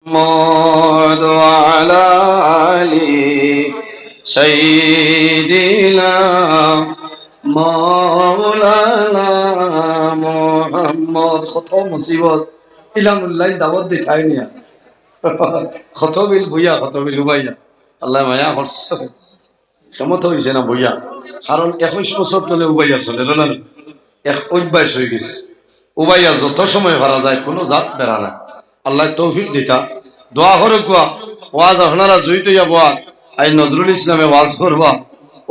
محمد وعلى آل سيدنا مولانا محمد خطو مصیبت ইলাম উল্লাহ দাওয়াত দি থাইনিয়া খতো বিল বুইয়া খতো বিল উবাইয়া আল্লাহ মায়া করছে ক্ষমতা হইছে না বুইয়া কারণ 21 বছর তলে উবাইয়া চলে না এক অভ্যাস হয়ে গেছে উবাইয়া যত সময় ভরা যায় কোনো জাত বেরা না আল্লাহ তৌফিক দিতা দোয়া করে কোয়া ওয়াজ আপনারা জুইতে যাবো আই নজরুল ইসলামে ওয়াজ করবা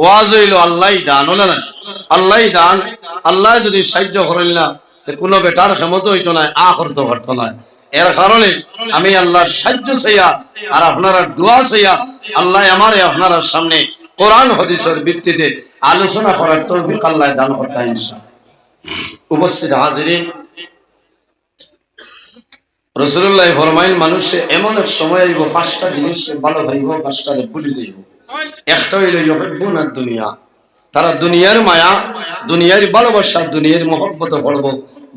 ওয়াজ হইল আল্লাহই দান হলো না আল্লাহই দান আল্লাহ যদি সাহায্য করেন না তো কোনো বেটার ক্ষমতা হইতো না করতে পারতো না এর কারণে আমি আল্লাহর সাহায্য চাইয়া আর আপনারা দোয়া চাইয়া আল্লাহ আমারে আপনার সামনে কোরআন হাদিসের ভিত্তিতে আলোচনা করার তৌফিক আল্লাহ দান করতে ইনশাআল্লাহ। উপস্থিত হাজিরিন, রাসূলুল্লাহ ফরমাইল মানুষে এমন এক সময় আইব পাঁচটা জিনিস ভালো হইব পাঁচটা ভুলে যাইব। একটা হইল ইউহিব্বুনাদ দুনিয়া, তারা দুনিয়ার মায়া দুনিয়ার ভালোবাসা দুনিয়ার মহব্বত পড়ব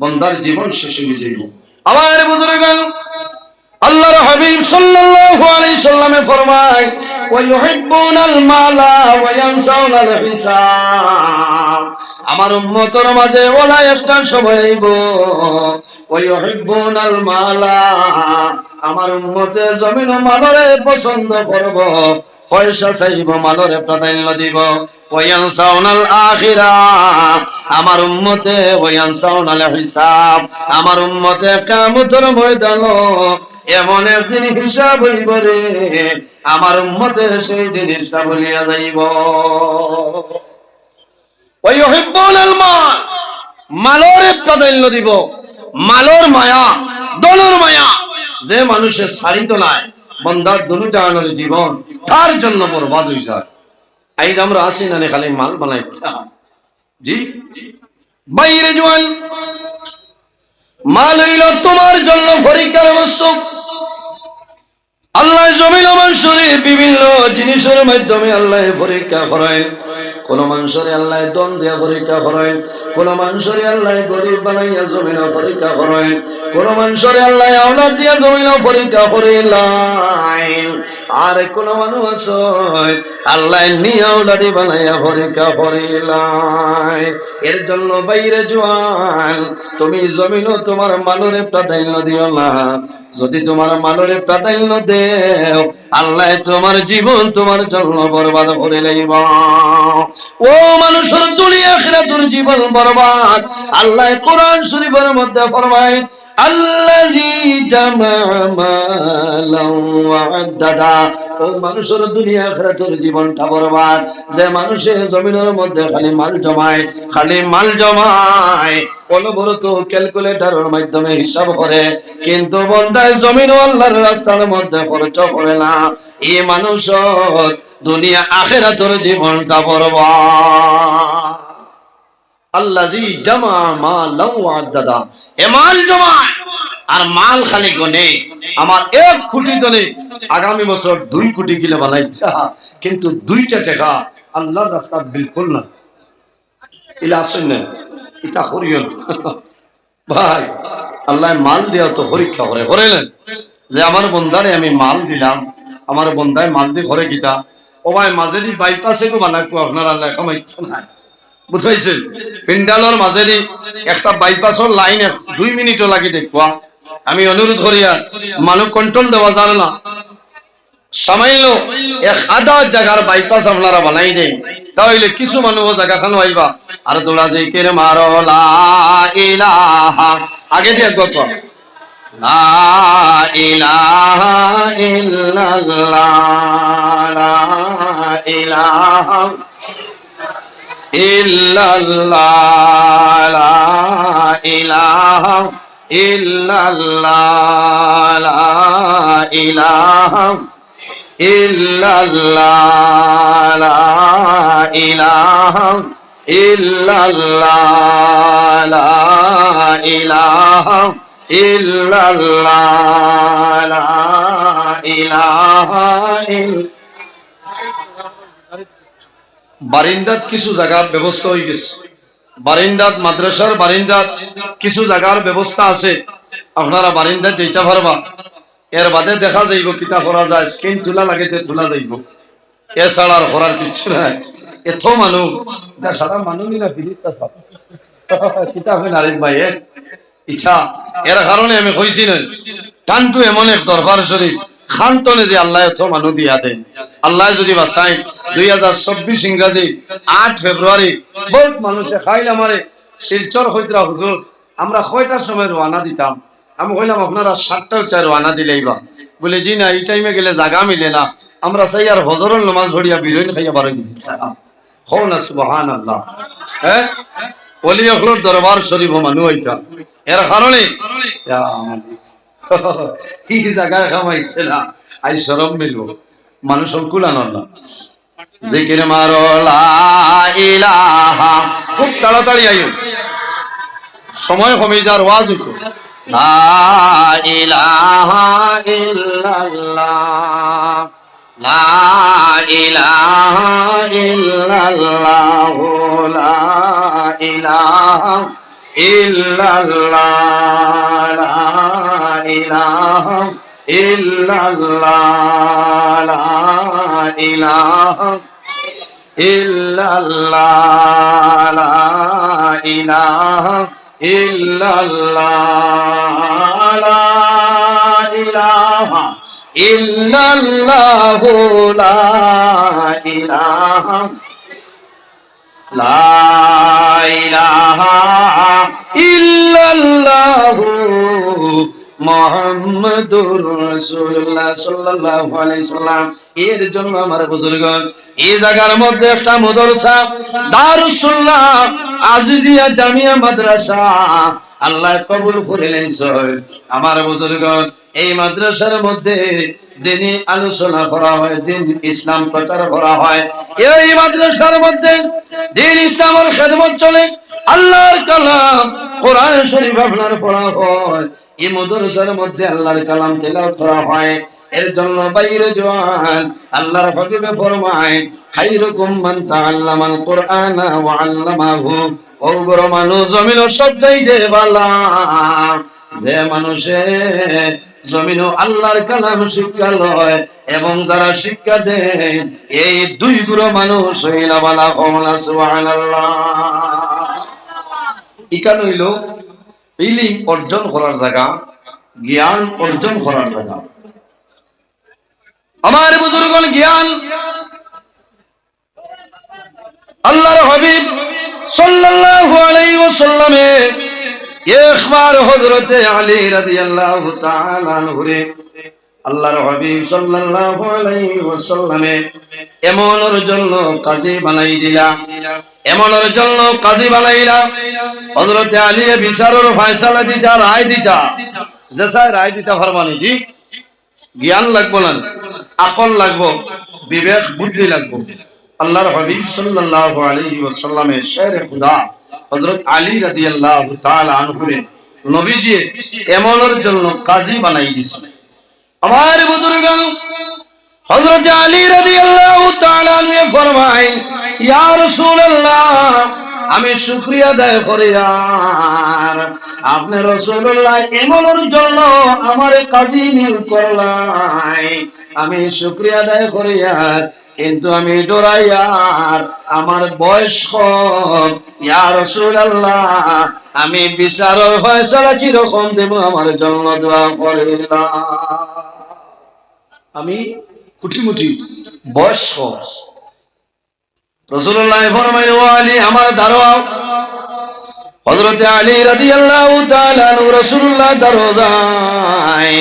বান্দার জীবন শেষ হয়ে যাইব। আমার বুজুর্গগণ আল্লাহর হাবিব সাল্লাল্লাহু আলাইহি সাল্লামে ফরমায় ওয়া ইউহিব্বুনাল মালা ওয়া ইয়ানসাউনাল হিসাব, আমার উম্মতের মাঝে ওলা একটা সময় আইব ওয়া ইউহিব্বুনাল মালা, আমার উম্মতে জমিন ও মালরে পছন্দ করব, পয়সা চাইব মালরে প্রাধান্য দিব। ওয়া ইয়ানসাউনাল আখিরাহ, আমার উম্মতে ওয়া ইয়ানসাউনাল হিসাব, আমার উম্মতে কিয়ামতের ময়দান এমন একদিন হিসাব হইব রে আমার উম্মতের সেই জিনিসটা বলিয়া যাইব। ওয়া ইউহিব্বুনাল মাল, মালরে প্রাধান্য দিব, মালর মায়া দলের মায়া যে মানুষের সারিত নাই বন্দার দুনু জাহানের জীবন তার জন্য বরবাদ হয়ে যায়। আইজ আমরা আসি না খালি মাল বানাইতে জি বাইরে জোয়ান মাল হইল তোমার জন্য পরীক্ষার বস্তু। আল্লাহ জমিন মানুষের বিভিন্ন জিনিসের মাধ্যমে আল্লাহ পরীক্ষা করেন। কোন মানুষের আল্লাহ দন দিয়া পরীক্ষা করেন, কোন মানুষের আল্লাহ গরিব বানাইয়া জমিন পরীক্ষা করেন, কোন মানুষের আল্লাহ আওলাদ দিয়া জমিন পরীক্ষা করিলেন, আর কোন মানুষ আছে আল্লাহ নিয়া আওলাদি বানাইয়া পরীক্ষা করিলেন। এর জন্য বাইরে জোয়ান তুমি জমিন তোমার মালরে প্রাধান্য দিও না। যদি তোমার মালরে প্রাধান্য দেও আল্লাহ তোমার জীবন তোমার জন্য বরবাদ করে লইব। ও মানুষের দুনিয়া আখিরাতের জীবন বরবাদ। আল্লাহ কোরআন শরীফের মধ্যে ফরমায় আল্লাযী জামা মালান ওয়া আদ্দাদা, ও মানুষের দুনিয়া আখিরাতের জীবনটা বরবাদ যে মানুষে জমিনের মধ্যে খালি মাল জমায়, খালি মাল জমায়, অনবরত ক্যালকুলেটরের মাধ্যমে হিসাব করে, কিন্তু বন্দায় জমিন ও আল্লাহর রাস্তার মধ্যে খরচ করে না। এই মানুষের দুনিয়া আখিরাতের জীবনটা বরবাদ। আল্লাযী জামা মালান ওয়া আদ্দাদা, এ মাল জমায় আর মাল খালি গনে, আমার 1 কোটি দলে আগামী বছর 2 কোটি কিলো বানাইছে, কিন্তু 2টা টাকা আল্লাহর রাস্তা বিলকুল না। ইলা আসেন না এটা করিও ভাই, আল্লাহ মাল দেওয়া তো পরীক্ষা করে করেলেন যে আমার বন্দারে আমি মাল দিলাম, আমার বন্দায় মাল দিয়ে ঘরে গীতা ও ভাই মাঝেদি বাইপাসে গো বানাকো আপনার আল্লাহ কামাই ইচ্ছা নাই বুঝাইছেন। পিন্ডালর মাঝেদি একটা বাইপাসর লাইন 2 মিনিটও লাগি দেখবা। আমি অনুরোধ করিয়া মানুষ কন্ট্রোল দেওয়া জানে না, সামাইল 1000 জায়গার বাইপাস আপনারা বানাই দেন, তাহলে কিছু মানুষ জায়গা খানো আইবা আর তোমরা জিকির মারো লা ইলাহা, আগে দিয়ে গপ লা ইলাহা ইল্লাল্লাহ লা ইলাহা ইল্লাল্লাহ লা ইলাহা ইল্লাল্লাহ লা ইলাহা ইল্লাল্লাহ লা ইলাহা ইল্লাল্লাহ লা ইলাহা ইল্লাল্লাহ লা ইলাহা বারিন্দাত কিছু জায়গার ব্যবস্থা হয়ে গেছে, বারিন্দাত মাদ্রাসার বারিন্দাত কিছু জায়গার ব্যবস্থা আছে, আপনারা বারিন্দাত যেতে পারবা। এর বাদে দেখা যাইব কিতা করা যায়, স্ক্রিন তোলা লাগিতে তোলা যাইব, এছাড়া আর করার কিছু নাই। এত মানুষ সারা মানুষ না ফিরিস্তা সব কিতা হবে নারিফ ভাই ইচ্ছা। এর কারণে আমি কইছি না টানটু এমন এক দরবার শরীফ খান্তনে যে আল্লাহ এত মানুষ দিয়া দেন। আল্লাহ যদি বাসাই 2024 ইংরাজি 8 ফেব্রুয়ারি বহুত মানুষে খাইল আমারে শিলচর হইতরা হুজুর আমরা কয়টার সময় রওনা দিতাম, আমি কইলাম আপনারা 7টা রওনা দিলেইবা, বলে জি না এই টাইমে গেলে জায়গা মিলে না, আমরা চাই আর হজরের নামাজ পড়িয়া বিরইন খাইয়া বারো দিন হও না সুবহানাল্লাহ। হ্যাঁ ওলি আখলোর দরবার শরীফ মানুষ হইতা এর কারণে কি জায়গায় খামাইছে না আই শরম মিলব মানুষ কুলানোর না জিকির মারো লা ইলাহা, খুব তাড়াতাড়ি আইও সময় কমে যার ওয়াজ হইতো। লা ইলাহা ইল্লাল্লাহ, লা ইলাহা ইল্লাল্লাহ, লা ইলাহা ইল্লাল্লাহ, লা ইলাহা ইল্লাল্লাহ, লা ইলাহা ইল্লাল্লাহ, লা ইলাহা ইল্লাল্লাহ, লা ইলাহা ইল্লাল্লাহ, লা ইলাহা, লা ইলাহা ইল্লাল্লাহ মুহাম্মাদুর রাসূলুল্লাহ সাল্লাল্লাহু আলাইহি সাল্লাম। এর জন্য আমার বুজুর্গগণ এই জায়গার মধ্যে একটা মাদ্রাসা দারুস সুন্নাহ আজিজিয়া জামিয়া মাদ্রাসা আল্লাহ কবুল করিলেন। আমার বুজুর্গগণ এই মাদ্রাসার মধ্যে দিনী আলোচনা করা হয়, দিন ইসলাম প্রচার করা হয়। এই মাদ্রাসার মধ্যে দিন ইসলামের খেদমত চলে, আল্লাহর কালাম কোরআন শরীফ আপনার পড়া হয়, এই মাদ্রাসার মধ্যে আল্লাহর কালাম তেলাওয়াত করা হয়। এর জন্য বাইরে জওয়ান আল্লাহর হাবিবে ফরমায় খায়রুকুম মান তাআল্লামাল কুরআনা ওয়া আল্লামাহু, ও বড় মানুষ জমিন সবচাইতে ভালো যে মানুষে জমিনও আল্লাহর কালাম শিক্ষা লয় এবং যারা শিক্ষা দেয়, এই দুই গুরু মানুষ হইলা বালা কমলা সুবহানাল্লাহ। ইকান হইল ইলম অর্জন করার জায়গা, জ্ঞান অর্জন করার জায়গা। আমার বুজুর্গগণ জ্ঞান আল্লাহর হাবিব সাল্লাল্লাহু আলাইহি ওয়াসাল্লামে একবার হযরতে আলী রাদিয়াল্লাহু তাআলা আনহু রে আল্লাহর হাবিব সাল্লাল্লাহু আলাইহি ওয়াসাল্লামে এমনের জন্য কাজী বানাই দিলা, এমনের জন্য কাজী বানাইলা। হযরতে আলী বিচারের ফয়সালা দিতা, রায় দিতা, যে স্যার রায় দিতা ফরমানি জি জ্ঞান লাগবো না, আকল লাগবো, বিবেক বুদ্ধি লাগবো। আল্লাহর হাবিব সাল্লাল্লাহু আলাইহি ওয়াসাল্লামের শের খুদা হযরত আলী রাদিয়াল্লাহু তাআলা আনহু রে নবীজি এমনের জন্য কাজী বানাই দিয়েছে। আমার বুজুর্গগণ হযরত আলী রাদিয়াল্লাহু তাআলা আনহু ফরমায় ইয়া রাসূলুল্লাহ আমি শুকরিয়া আদায় করি আর আপনি রাসূলুল্লাহ এমনের জন্য আমারে কাজী নিয়োগ করলাই, আমি শুকরিয়া আদায় করি আর কিন্তু আমি ডরাই আর আমার বয়স কম। ইয়া রাসূলুল্লাহ আমি বিচারের ফয়সালা কি রকম দেব আমার জন্য দোয়া করিলাম। আমি কুটিমুটি বয়স কম। রাসূলুল্লাহ ফরমাইলেন ও আলী আমার দাঁড়াও। হযরত আলী রাদিয়াল্লাহু তাআলা আনহু রাসূলুল্লাহ দরজায়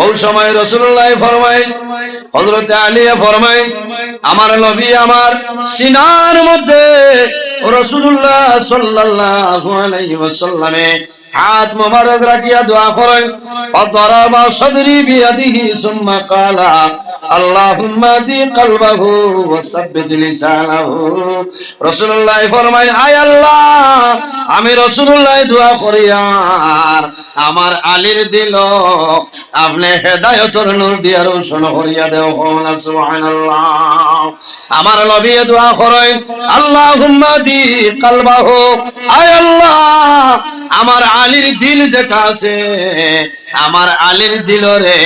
ওই সময় রাসূলুল্লাহ ফরমাইলেন, হযরত আলী ফরমাইলেন আমার নবী আমার সিনার মধ্যে রাসূলুল্লাহ সাল্লাল্লাহু আলাইহি ওয়াসাল্লামে হাত মোবারক রাখিয়া দোয়া করেন। ফাদরাবা সাদরি বিয়াদিহি সুম্মা ক্বালা আল্লাহুম্মা দি কলবাহু ওয়া সাব্বিত লিসানাহু। রাসূলুল্লাহ ফরমায় আয় আল্লাহ আমি রাসূলুল্লাহ দোয়া করি আর আমার আলীর দিল আপনি হেদায়েতের নূর দিয়া রোশন করিয়া দেও। সুবহানাল্লাহ। আমার নবী দোয়া করেন আল্লাহুম্মা দি কলবাহু, আয় আল্লাহ আমার আলীর দিল যেটা আছে আমার আলীর দিলরে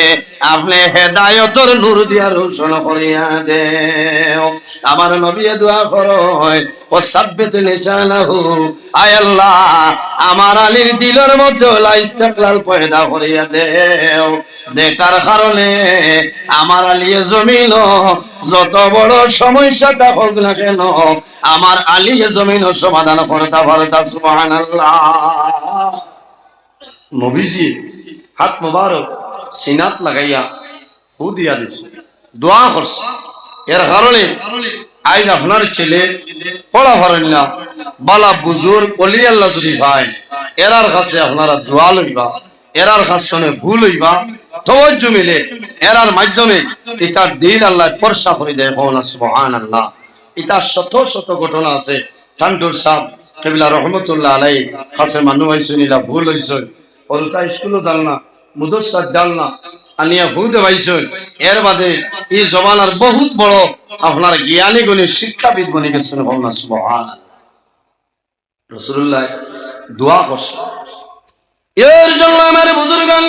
আপনি হেদায়তর নূর দিয়া রোশন করিয়া দেও। আমার নবী দোয়া করো ও সাব্বিত লিসানাহু, আয় আল্লাহ আমার আলীর দিলের মধ্যে লা ইস্তিকলাল পয়দা করিয়া দেও, যেটার কারণে আমার আলী জমিন যত বড় সমস্যাটা হোক না কেন আমার আলী জমিন সমাধান করতে পারতা। সুবহানাল্লাহ। নবীজি হাত মোবারক সিনাত লাগাইয়া ফু দিয়া দিছে, দোয়া করছে। এর কারণে আজ আপনার ছেলে পড়া পারেন না, বালা বুজুর্গ অলি আল্লাহ যদি ভাই এরার কাছে আপনারা দোয়া লইবা, এরার কাছে ভুল হইবা, তওয়াজ্জু মিলে এরার মাধ্যমে এটার দিল আল্লাহ পরশা করে দেয়। সুবহানাল্লাহ। এটা শত শত ঘটনা আছে। টান্টুর সাহেব কিবলা রহমতুল্লাহ আলাইহি কাছে মানুষ আইসুনিলা ভুল হইছে, ওরটা স্কুলও জাল না, মুদরসা জাল না, আনিয়া ভূত পাইছ। এর বাদে এই জমানার বহুত বড় আপনার জ্ঞানী গুণী শিক্ষাবিদ বনে গেছেন। সুবহানাল্লাহ। রাসূলুল্লাহ দোয়া করছে। এর জন্য আমার বুজুর্গান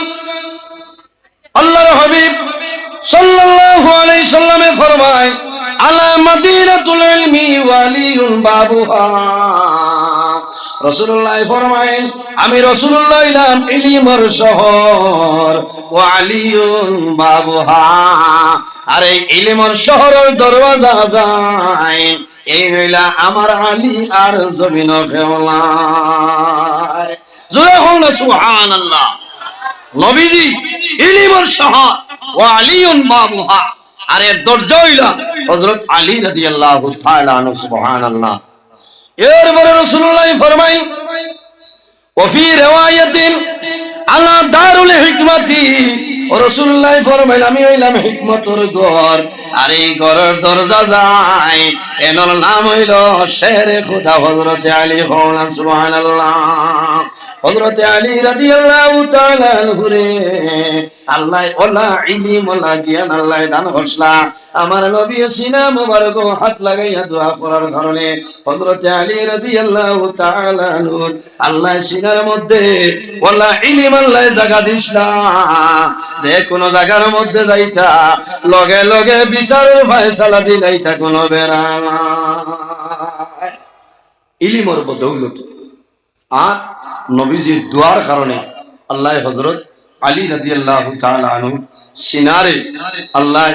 আল্লাহর হাবিব সাল্লাল্লাহু আলাইহি সাল্লামে ফরমায়, আলা মাদিনাতুল ইলমি ওয়ালিউন বাবুহা। রাসূলুল্লাহ ফরমায়েন, আমি রাসূলুল্লাহ ইলাম ইলমের শহর, ওয়া আলিউন বাবুহা, আর এই ইলমের শহরের দরওয়াজা যায় এই হইলা আমার আলী আর জমিন খেওলাই। জোরে হোক সুবহানাল্লাহ। নবীজি ইলমের শহর ওয়া আলিউন বাবুহা, আর এর দরজা হইলা হযরত আলী রাদিয়াল্লাহু তাআলা আনহু। সুবহানাল্লাহ। এরপরে রাসূলুল্লাহ ফরমায়, ওফি রিওয়ায়াতিন আলা দারুল হিকমাতি, ও রাসূলুল্লাহ ফরমায় আমি হইলাম হিকমতের ঘর, আর এই ঘরের দরজা যায় এর নাম হইল শেরে খুদা হযরত আলী। সুবহানাল্লাহ। হযরত আলী রাদিয়াল্লাহু তাআলা আনহু রে আল্লাহ ওলা ইলম ওলা জ্ঞান আল্লাহ দান করছলা। আমার নবী সিনা মুবারক হাত লাগাইয়া দোয়া করার কারণে হযরত আলী রাদিয়াল্লাহু তাআলা আনহু আল্লাহ সিনার মধ্যে ওলা ইলম আল্লাহ জায়গা দিছলা, যে কোন জায়গার মধ্যে যাইতা লগে লগে বিচারের ফয়সালা দিলাইতা কোনো বেড়া নাই। ইলমের বদৌলত আর নবীজির দোয়ার কারণে আল্লাহ হযরত আলী রাদিয়াল্লাহু তাআলা আনহু সিনারে আল্লাহ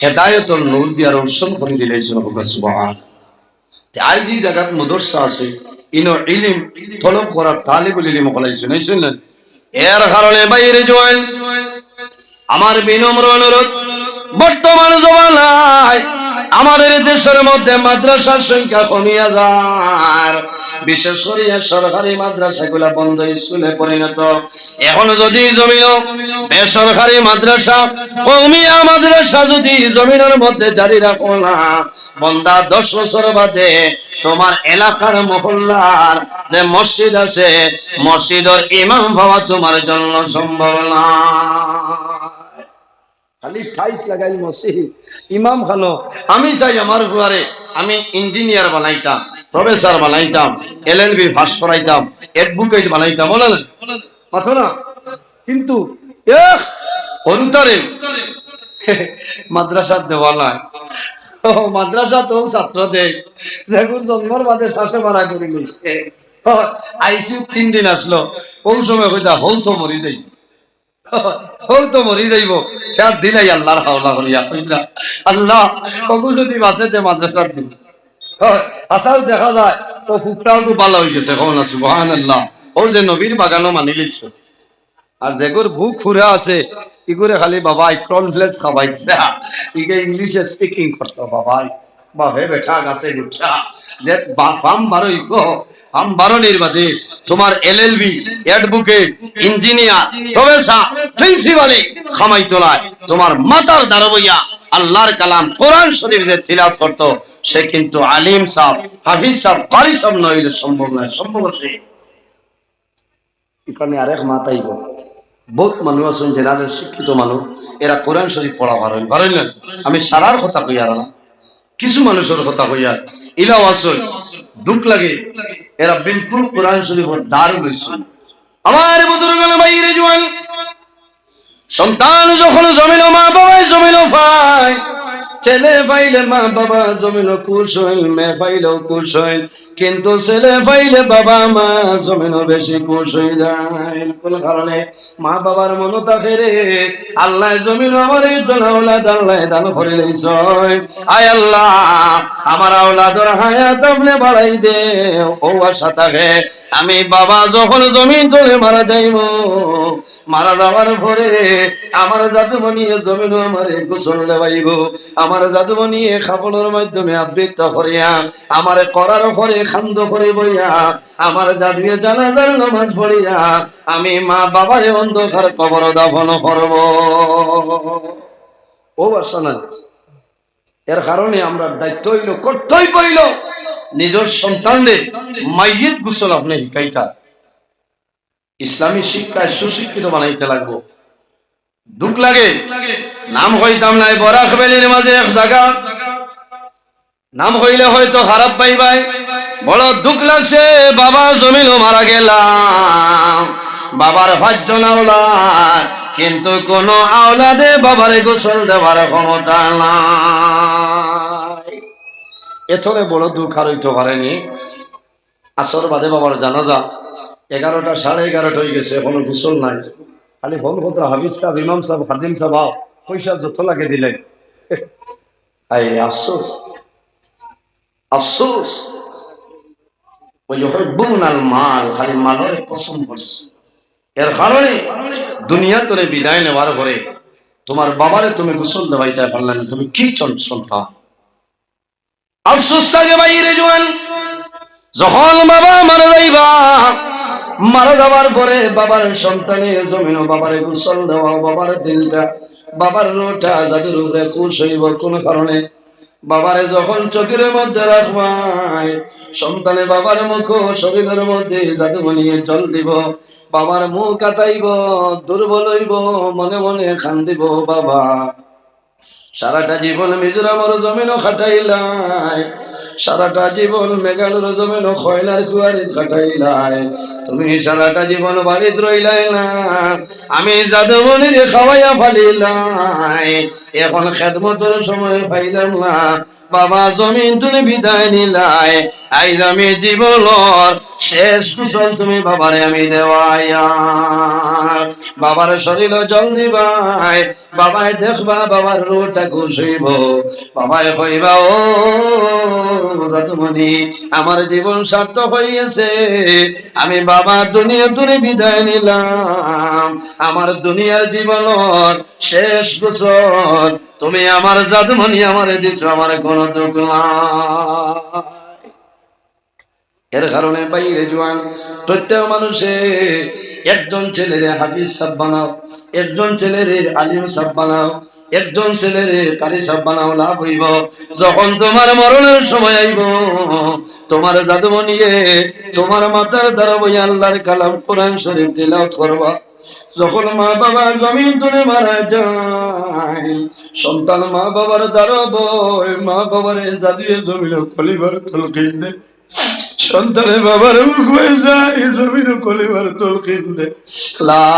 হেদায়েতের নূর দিয়া রোশন করে দিলেছেন। সুবহানাল্লাহ। আজ যে জায়গাত মাদ্রাসা আছে ইনো ইলম তলব করা তালিবুল ইলম কলাইছেন, শুনলেন? এর কারণে বাইরে জয়েন আমার বিনম্র অনুরোধ, বর্তমান জমানায় আমাদের দেশের মধ্যে মাদ্রাসার সংখ্যা কমিয়া যায়, বিশেষ করে সরকারি মাদ্রাসাগুলা বন্ধ স্কুলে পরিণত। এখন যদি জমিন বেসরকারি মাদ্রাসা কওমিয়া মাদ্রাসা যদি জমিনের মধ্যে জারি রাখো না, বন্দা 10 বছর বাদে তোমার এলাকার মহল্লার যে মসজিদ আছে মসজিদের ইমাম হওয়া তোমার জন্য সম্ভব না। খালি টাইস লাগাই মসজিদ ইমাম খানো। আমি চাই আমার ঘরে আমি ইঞ্জিনিয়ার বানাইতাম, প্রফেসর বানাইতাম, LLB পাস করাইতাম, অ্যাডভোকেট বানাইতাম, বলেন মাথো না? কিন্তু হরুতারে মাদ্রাসার দেওয়া নাই। মাদ্রাসা তো ছাত্র দেয় দেখুন জন্মর বাদে শ্বাসে মারা করিলি আইসিউ 3 দিন আসলো, কোন সময় কইতা হল তো মরি যাই, হল তো মরি যাইব, চার দিলাই আল্লাহর হাওলা করিয়া কইলা আল্লাহ কবু যদি বাঁচেতে মাদ্রাসার দিব। আসাও দেখা যায় ও ফুকটাও তো ভালো হয়ে গেছে। সুবহানাল্লাহ। ও যে নবীর বাগানও মানি লিখছো, আর যেগুর বুক খুঁড়া আছে ইগুরে খালি বাবা কর্নফ্লেক্স খাওয়াইছে, ইগে ইংলিশে স্পিকিং করতো বাবাই বাহে বেঠা গাছে উঠা যে বাম বারো ইগো আম বারো নির্বাদে তোমার LLB, অ্যাডভোকেট, ইঞ্জিনিয়ার, প্রফেসর, প্রিন্সিপালে খামাই তোলায় তোমার মাতার দাঁড়াইয়া আল্লাহর কালাম কোরআন শরীফ যে তিলাওয়াত করতো সে কিন্তু আলিম সাহেব, হাফিজ সাহেব, কারি সাহেব নইলে সম্ভব নয়। সম্ভব আছে এখানে আরেক মাতাইব বহুত মানুষ আছেন জেনারেল শিক্ষিত মানুষ, এরা কোরআন শরীফ পড়া পারেন পারেন না। আমি সারার কথা কইয়ার না, কিছু মানুষের কথা কইয়ার ইলাও আসল দুঃখ লাগে, এরা বিলকুল কোরআন শরীফের দার লইছেন। আমার বুজুর্গ বাইরে জওয়ান সন্তান যখন জমিল মা বাবাই জমিল পায়, ছেলে পাইলে মা বাবা জমিল খুশ হইল, মেয়ে পাইলেও খুশ হইল, কিন্তু ছেলে পাইলে বাবা মা জমিল বেশি খুশ হয়ে যায়। কোন কারণে? মা বাবার মনে থাকে রে আল্লাহ জমিল আমার এই আওলাদ আল্লাহ দান করে লইছ, আয় আল্লাহ আমার আওলাদর হায়াত আপনি বাড়াই দে। ও আশা থাকে আমি বাবা যখন জমিন তোলে মারা যাইব, মারা যাওয়ার পরে আমার জাদুমণি জমিন আমারে গোসল দেবাইব, আমার জাদুমণি খাবলের মাধ্যমে আবৃত্ত করিয়া আমার করার পরে খান্দ করে বইয়া আমার জাদুয়ে জানাজার নামাজ পড়িয়া আমি মা বাবার অন্ধকার কবর দাফন করব। ও আশা না, এর কারণে আমরা দায়িত্ব হইল কর্তব্য হইল নিজের সন্তানদের মাইয়িত গোসল আপনি শিখাইতা, ইসলামী শিক্ষায় সুশিক্ষিত বানাইতে লাগবো। দুঃখ লাগে নাম হইতাম নাই বরাক বেলির মাঝে এক জায়গা নাম হইলে হয়তো খারাপ পাইবাই, বড় দুঃখ লাগছে বাবা জমিল মারা গেলাম, বাবার পাঁচজন আওলাদ কিন্তু কোন আওলাদে বাবারে গোসল দেওয়ার ক্ষমতা নাই। এথরে বড় দুঃখ আর হইতে পারেনি। আসর বাদে বাবার জানাজা 11টা 11:30 হয়ে গেছে, এখনো গোসল নাই। খালি ফোন করতে হাফিজ সাহেব, ইমাম সাহেব, খাদিম সাহেব পয়সা যত লাগে দিলেন। আফসোস আফসোস, মাল খালি মালের পছন্দ করছে। এর কারণে দুনিয়া তোরে বিদায় নেওয়ার পরে তোমার বাবারে তুমি গোসল দেওয়াইতে পারলে না, তুমি কি সন্তান। আফসোস লাগে বাইরে জোয়ান, যখন বাবা মারা যাইবা, মারা যাওয়ার পরে বাবার সন্তানের জমিন বাবারে গোসল দেওয়া, বাবার দিলটা বাবার রোটা যাদের উপরে খুশ হইব। কোন কারণে? বাবারে যখন চোখের মধ্যে রাখবাই, সন্তানে বাবার মুখ শরীরের মধ্যে জাদুমণি জল দিব, বাবার মুখ কাটাইব, দুর্বল হইব, মনে মনে খান দিব, বাবা সারাটা জীবন মিজোরামের জমিনও খাটাইলাই, সারাটা জীবন মেঘালয়ের জমিনও খয়লার কুয়ারিত খাটাইলাই, তুমি সারাটা জীবন বাড়িতে রইলাই না, আমি জাদুমণির খাওয়াইয়া ফালিলাই, এখন খেদমতের সময় পাইলাম না, বাবা জমিন তুমি বিদায় নিলাই, আইজ আমি জীবনের শেষ কুশল তুমি বাবারে আমি দেওয়াইয়া, বাবার শরীর জল দিবাই, বাবাই দেখবা বাবার রোটা খুশ হইব, বাবাই কইবা ও জাদুমণি আমার জীবন সার্থক হইয়াছে, আমি বাবা দুনিয়া তুলে বিদায় নিলাম, আমার দুনিয়ার জীবনের শেষ গোসল তুমি আমার জাদুমণি আমারে দিছো, আমার কোনো দুঃখ নাই। এর কারণে বাইরে জোয়ান প্রত্যেক মানুষে একজন ছেলেরে হাফিজ সাহেব বানাও, একজন ছেলেরে আলিম সাহেব বানাও, একজন ছেলেরে কারি সাহেব বানাও, লাভ হইব। যখন তোমার মরণের সময় আইব, তোমার জাদুমণি তোমার মাথার দ্বারা বই আল্লাহর কালাম কোরআন শরীফ তিলাওয়াত করবা। যখন মা বাবা জমিন তুলে মারা যায়, সন্তান মা বাবার দ্বারা বই মা বাবার জাদুয়ে জমিন কলিবার তলকিন দে, সন্তানে বাবার মুখ হয়ে যায় জমিন কলিবার তলকিন দে, লা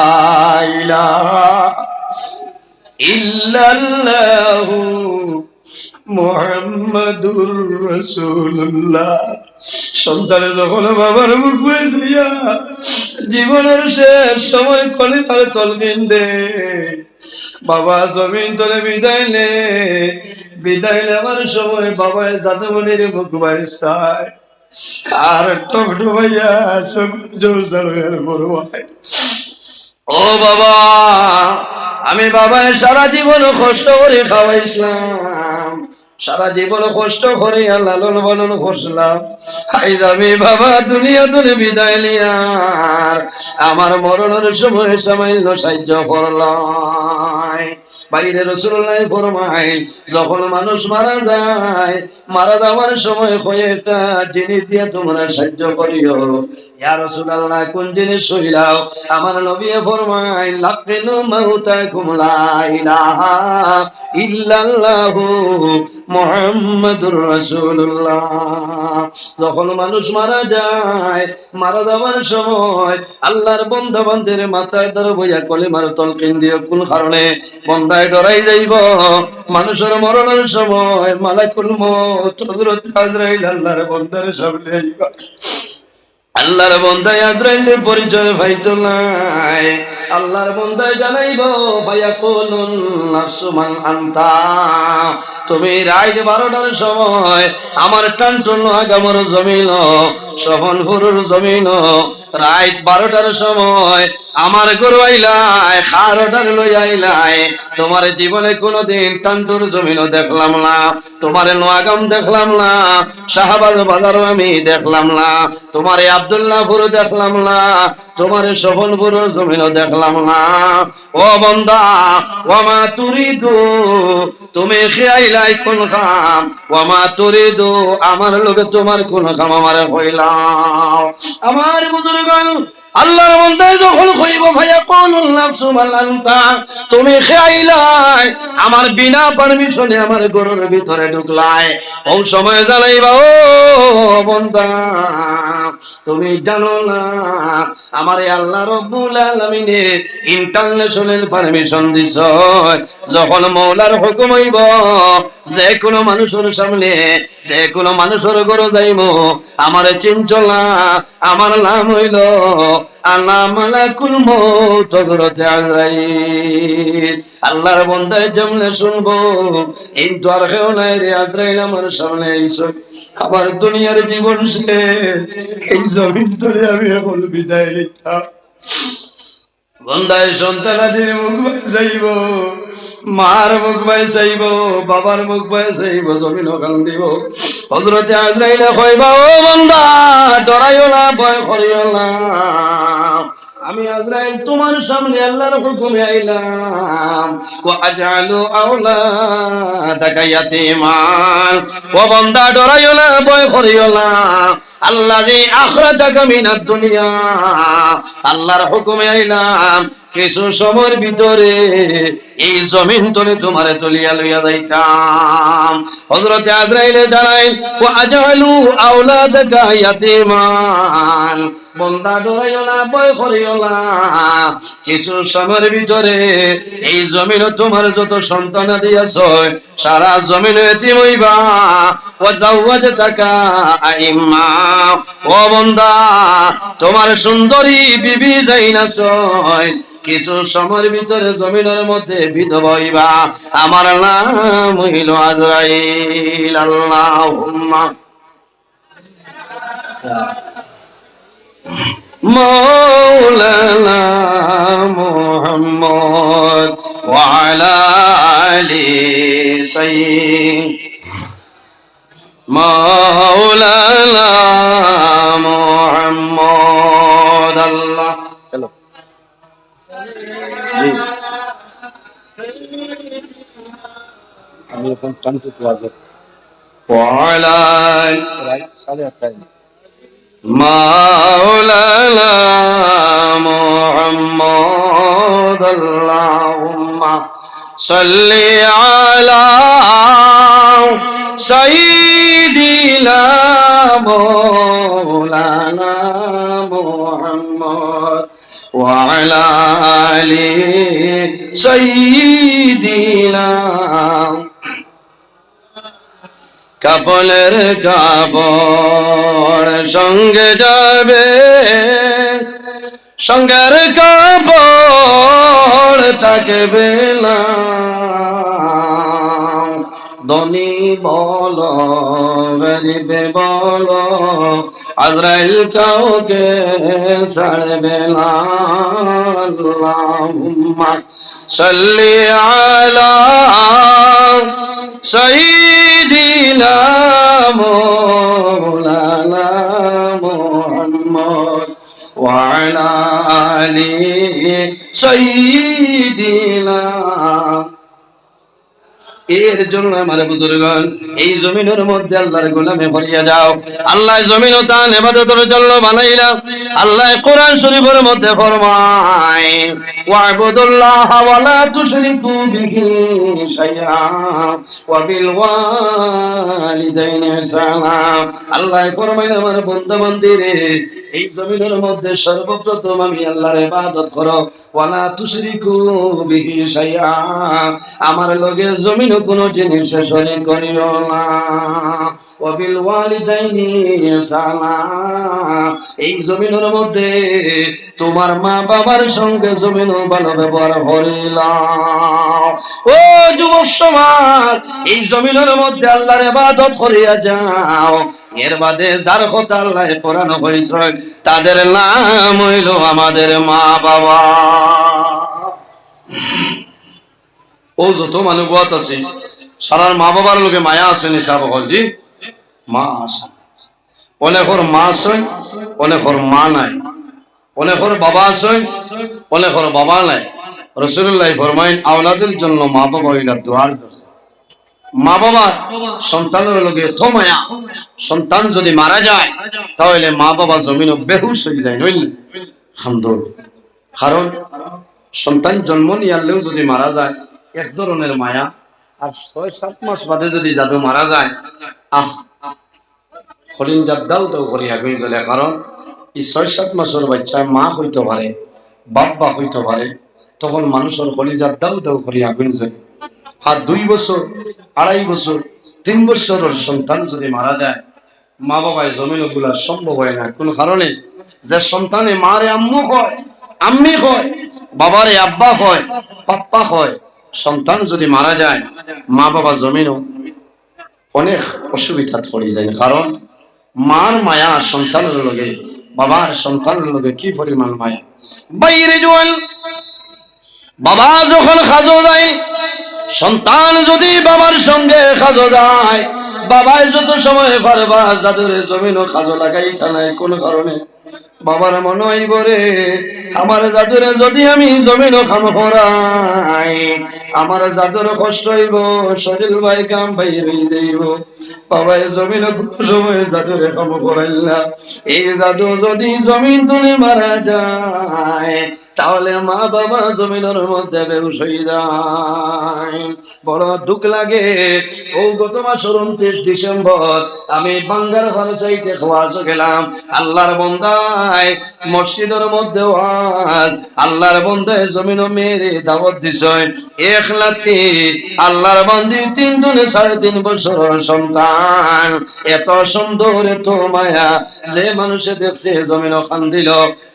ইলাহা ইল্লাল্লাহু মুহাম্মাদুর রাসূলুল্লাহ। সন্তানে যখন বাবার মুখ হয়ে যাইয়া জীবনের শেষ সময় কলিবার তলকিন দে, বাবা জমিন তলে বিদায় নে, বিদায় নেওয়ার সময় বাবা জাদুমণির মুখ বাইসায় আর টকটু ভাইয়া জোর জড়ের বড় ভাই, ও বাবা আমি বাবা সারা জীবন কষ্ট করে খাওয়াইছিলাম, সারা জীবন কষ্ট করে লালন পালন করছিলাম, আইজ আমি বাবা দুনিয়া তুলে বিদায় নিয়ার আমার মরণের সময় সামান্য সাহায্য করলাই। বাইরে রাসূলুল্লাহ ফরমায় যখন মানুষ মারা যায়, মারা যাওয়ার সময় কয়েকটা জিনিস দিয়ে তোমরা সাহায্য করিও। ইয়া রাসূলুল্লাহ কোন জিনিস হইলাও? আমার নবী ফরমায় লাকিনু মাউতাকুম লা ইলাহা ইল্লাল্লাহু মুহাম্মাদুর রাসূলুল্লাহ। যখন মানুষ মারা যায়, মারা যাওয়ার সময় আল্লাহর বান্দা বান্দের মাথায় ধরে বইয়া কলিমার তলকিন দিও, কোন কারণে বন্দায় ডরাই যাইব। মানুষের মরণের সময় মালাকুল মউত হযরত আজরাইল আল্লাহর বান্দার সামনে আইবা। আল্লাহর বন্দায় আজরাইলের পরিচয় পাইতো নাই। আল্লাহর বন্দায় জানাইব ফায়াকুলুন নাফসু মান আনতা। তুমি রাত 12টার সময় আমার টানটুন আগামর জমিন শবনপুরের জমিন রাত 12টার সময় আমার গরু আইলাই, খারটার লই আইলাই। তোমার জীবনে কোনোদিন টানটুর জমিন দেখলাম না, তোমার নোয়াগাম দেখলাম না, শাহবাজ বাজারও আমি দেখলাম না, তোমার আব্দুল্লাহপুর দেখলাম না, তোমার শোভনপুরের জমিনও দেখলাম না। ও বান্দা, ওয়ামা তুরিদু, তুমি খেয়াইলাই কোন কাম, ওয়ামা তুরিদু, আমার লগে তোমার কোন কাম আমারে কইলাও। আমার বুজুর্গণ, আল্লাহর বান্দায় যখন কইব ভাইয়া কোনুল নাফসু মালান্তা, তুমি খেয়াইলাই আমার বিনা পারমিশনে আমার গরুর ভিতরে ঢুকলাই, ও সময় জানাইবা ও বান্দা তুমি জানো না আমার আল্লাহ রাব্বুল আলামিনের ইন্টারন্যাশনাল পারমিশন দিছ। যখন মওলার হুকুম হইব যে কোনো মানুষের সামনে যে কোনো মানুষের ঘরে যাইব, আমার চিনচলা আমার নাম হইল আল্লাহ মালাকুল মউত হযরত আজরাইল। আল্লাহর বান্দায় যেমনে শুনবো এই তো আর কেউ নাই রে, আজরাইল আমার সামনে আইছো, আমার দুনিয়ার জীবন শেষ, এই জমিন ধরে আমি এখন বিদায় নিতাম। বন্দায় সন্তানাদের মুখ ভাই চাইব, মার মুখ ভাই চাইব, বাবার মুখ ভাই চাইব, জমিন ওখান দিব। হযরতে আজরাইলে কইবা ও বান্দা ডরাইও না, ভয় করিও না, আমি আজরাইল তোমার সামনে আল্লাহর হুকুমে আইলাম। ওয়া আজআলু আওলাদাকা ইয়াতীমান, ও বান্দা ডরাইও না, ভয় করিও না, আল্লাযী আখরাজাকা মিনাদ দুনিয়া, আল্লাহর হুকুমে আইলাম কিছু সময়ের ভিতরে এই জমিন তলে তোমারে তুলিয়া লইয়া যাইতাম। হযরতে আজরাইলে জানাইল ওয়া আজআলু আওলাদাকা ইয়াতীমান, বান্দা ডরাইও না, ভয় করিও না, কিছু সময়ের ভিতরে এই জমিনে তোমার যত সন্তান দিয়াছ সারা জমিনে এতিম হইবা। ওয়া জাওয়াজতাকা আইম্মা, ও বান্দা তোমার সুন্দরী বিবি যাইনাছ কিছু সময়ের ভিতরে জমিনের মধ্যে বিধবা হইবা। আমার নাম হইল আজরাইল। আল্লাহুম্মা মাওলানা মুহাম্মদ ওয়া আলা আলি সাইয়্যিদিনা মাওলানা মুহাম্মদ। আল্লাহ হ্যালো জি আমি এখন কান্টু প্লাজা ওয়া আলা সালে টাইম মাওলানা মুহাম্মদ। আল্লাহুম্মা সাল্লি আলা সাইয়্যিদিনা মাওলানা মুহাম্মদ ওয়া আলা আলি সাইয়্যিদিনা। কাপড়ের কাপড় সঙ্গে যাবে, সঙ্গের কাপড় থাকবে না, ধনী বল গরিবে বল আজরাইল কাউকে ছাড়বে না। আল্লাহুম্মা সাল্লি আলা সাইয়্যিদিনা মাওলানা মুহাম্মদ ওয়া আলা আলি সাইয়্যিদিনা। এর জন্য আমার বুজুর্গণ এই জমিনের মধ্যে আল্লাহর গোলামি করিয়া যাও। আল্লাহ জমিন তার ইবাদতের জন্য বানাইলা। আল্লাহ কোরআন শরীফের মধ্যে ফরমায় ওয়া'বুদুল্লাহ ওয়া লা তুশরিকু বিহি শাইআ ওয়া বিল ওয়ালিদাইনি ইহসানা। আল্লাহ ফরমায় আমার বান্দা বান্দীরে এই জমিনের মধ্যে সর্বপ্রথম আমি আল্লাহর ইবাদত করো, ওয়া লা তুশরিকু বিহি শাইআ, আমার লগে জমিন কোন জিনিস শরীক করিও না। ওয়া বিল ওয়ালিদাইনি ইহসানা, এই জমিনের মধ্যে তোমার মা বাবার সঙ্গে জমিন ভালো ব্যবহার করিলাম। ও যুবক সমাজ, এই জমিনের মধ্যে আল্লাহর ইবাদত করিয়া যাও। এর বাদে যার কথা আল্লাহ কোরআন কইছে তাদের নাম হইল আমাদের মা বাবা। ও যত মানুষ বাত আছে সারার মা বাবার লোকে মায়া আছে নি সাহেব জি মা আছে, অনেকর মা আছে অনেকর মা নাই, অনেকর বাবা আছে অনেকর বাবা নাই। রাসূলুল্লাহ ফরমায়েন আওলাদের জন্য মা বাবা হইলা দুয়ার দরজা। মা বাবা সন্তানের লগে এত মায়া, সন্তান যদি মারা যায় তাহলে মা বাবা জমিন বেহুশ হয়ে যায় নইল হামদুল। কারণ সন্তান জন্ম নিয়ালেও যদি মারা যায় এক ধরনের মায়া, আর ৬-৭ মাস বাদে যদি জাদু মারা যায় আহ হরিণ জাদ্দাও দাও করি আগুন জ্বলে। কারণ এই ৬-৭ মাসের বাচ্চায় মা হইতে পারে বাপ্পা হইতে পারে, তখন মানুষের কলিজার দাও দাও করি আগুন জ্বলে। আর 2 বছর 2.5 বছর 3 বছরের সন্তান যদি মারা যায় মা বাবায় জমিন গুলা সম্ভব হয় না। কোন কারণে যে সন্তানে মারে আম্মু হয় আম্মি হয়, বাবারে আব্বা হয় পাপ্পা হয়, সন্তান যদি মারা যায় মা বাবা জমিনও অনেক অসুবিধা পড়ে যায়। কারণ মার মায়া সন্তানের লগে বাবার সন্তানের লগে কি পরিমাণ মায়া। বাইরে জোয়াল বাবা যখন খাজো যায়, সন্তান যদি বাবার সঙ্গে খাজো যায়, বাবায় যত সময় পারবা জাদুরে জমিনও খাজো লাগাই থানায়। কোন কারণে বাবার মনে হইব রে আমার জাদুরে যদি আমি জমিনও খাম করাই আমার জাদুর কষ্ট হইব, শরীর ভাই কাম বাইর হয়ে যাইব। বাবায় জমিনও কোন সময় জাদুরে খাম করাইলা। এই জাদু যদি জমিন তুলে মারা যায় তাহলে মা বাবা জমিনের মধ্যে বেহুশ হয়ে যায়। বড় দুঃখ লাগে। ও গত মাসের 29 ডিসেম্বর আমি বাঙ্গার ভারসাইতে খাওয়াজ গেলাম। আল্লাহর বন্দায় মসজিদের মধ্যে ওয়াজ, আল্লাহর বন্দায় জমিন মেরে দাওয়াত দিছে একলাতে। আল্লাহর বান্দি 3 দুনে 3.5 বছরের সন্তান, এত সুন্দর এত মায়া যে মানুষে দেখছে জমিন খান দিল।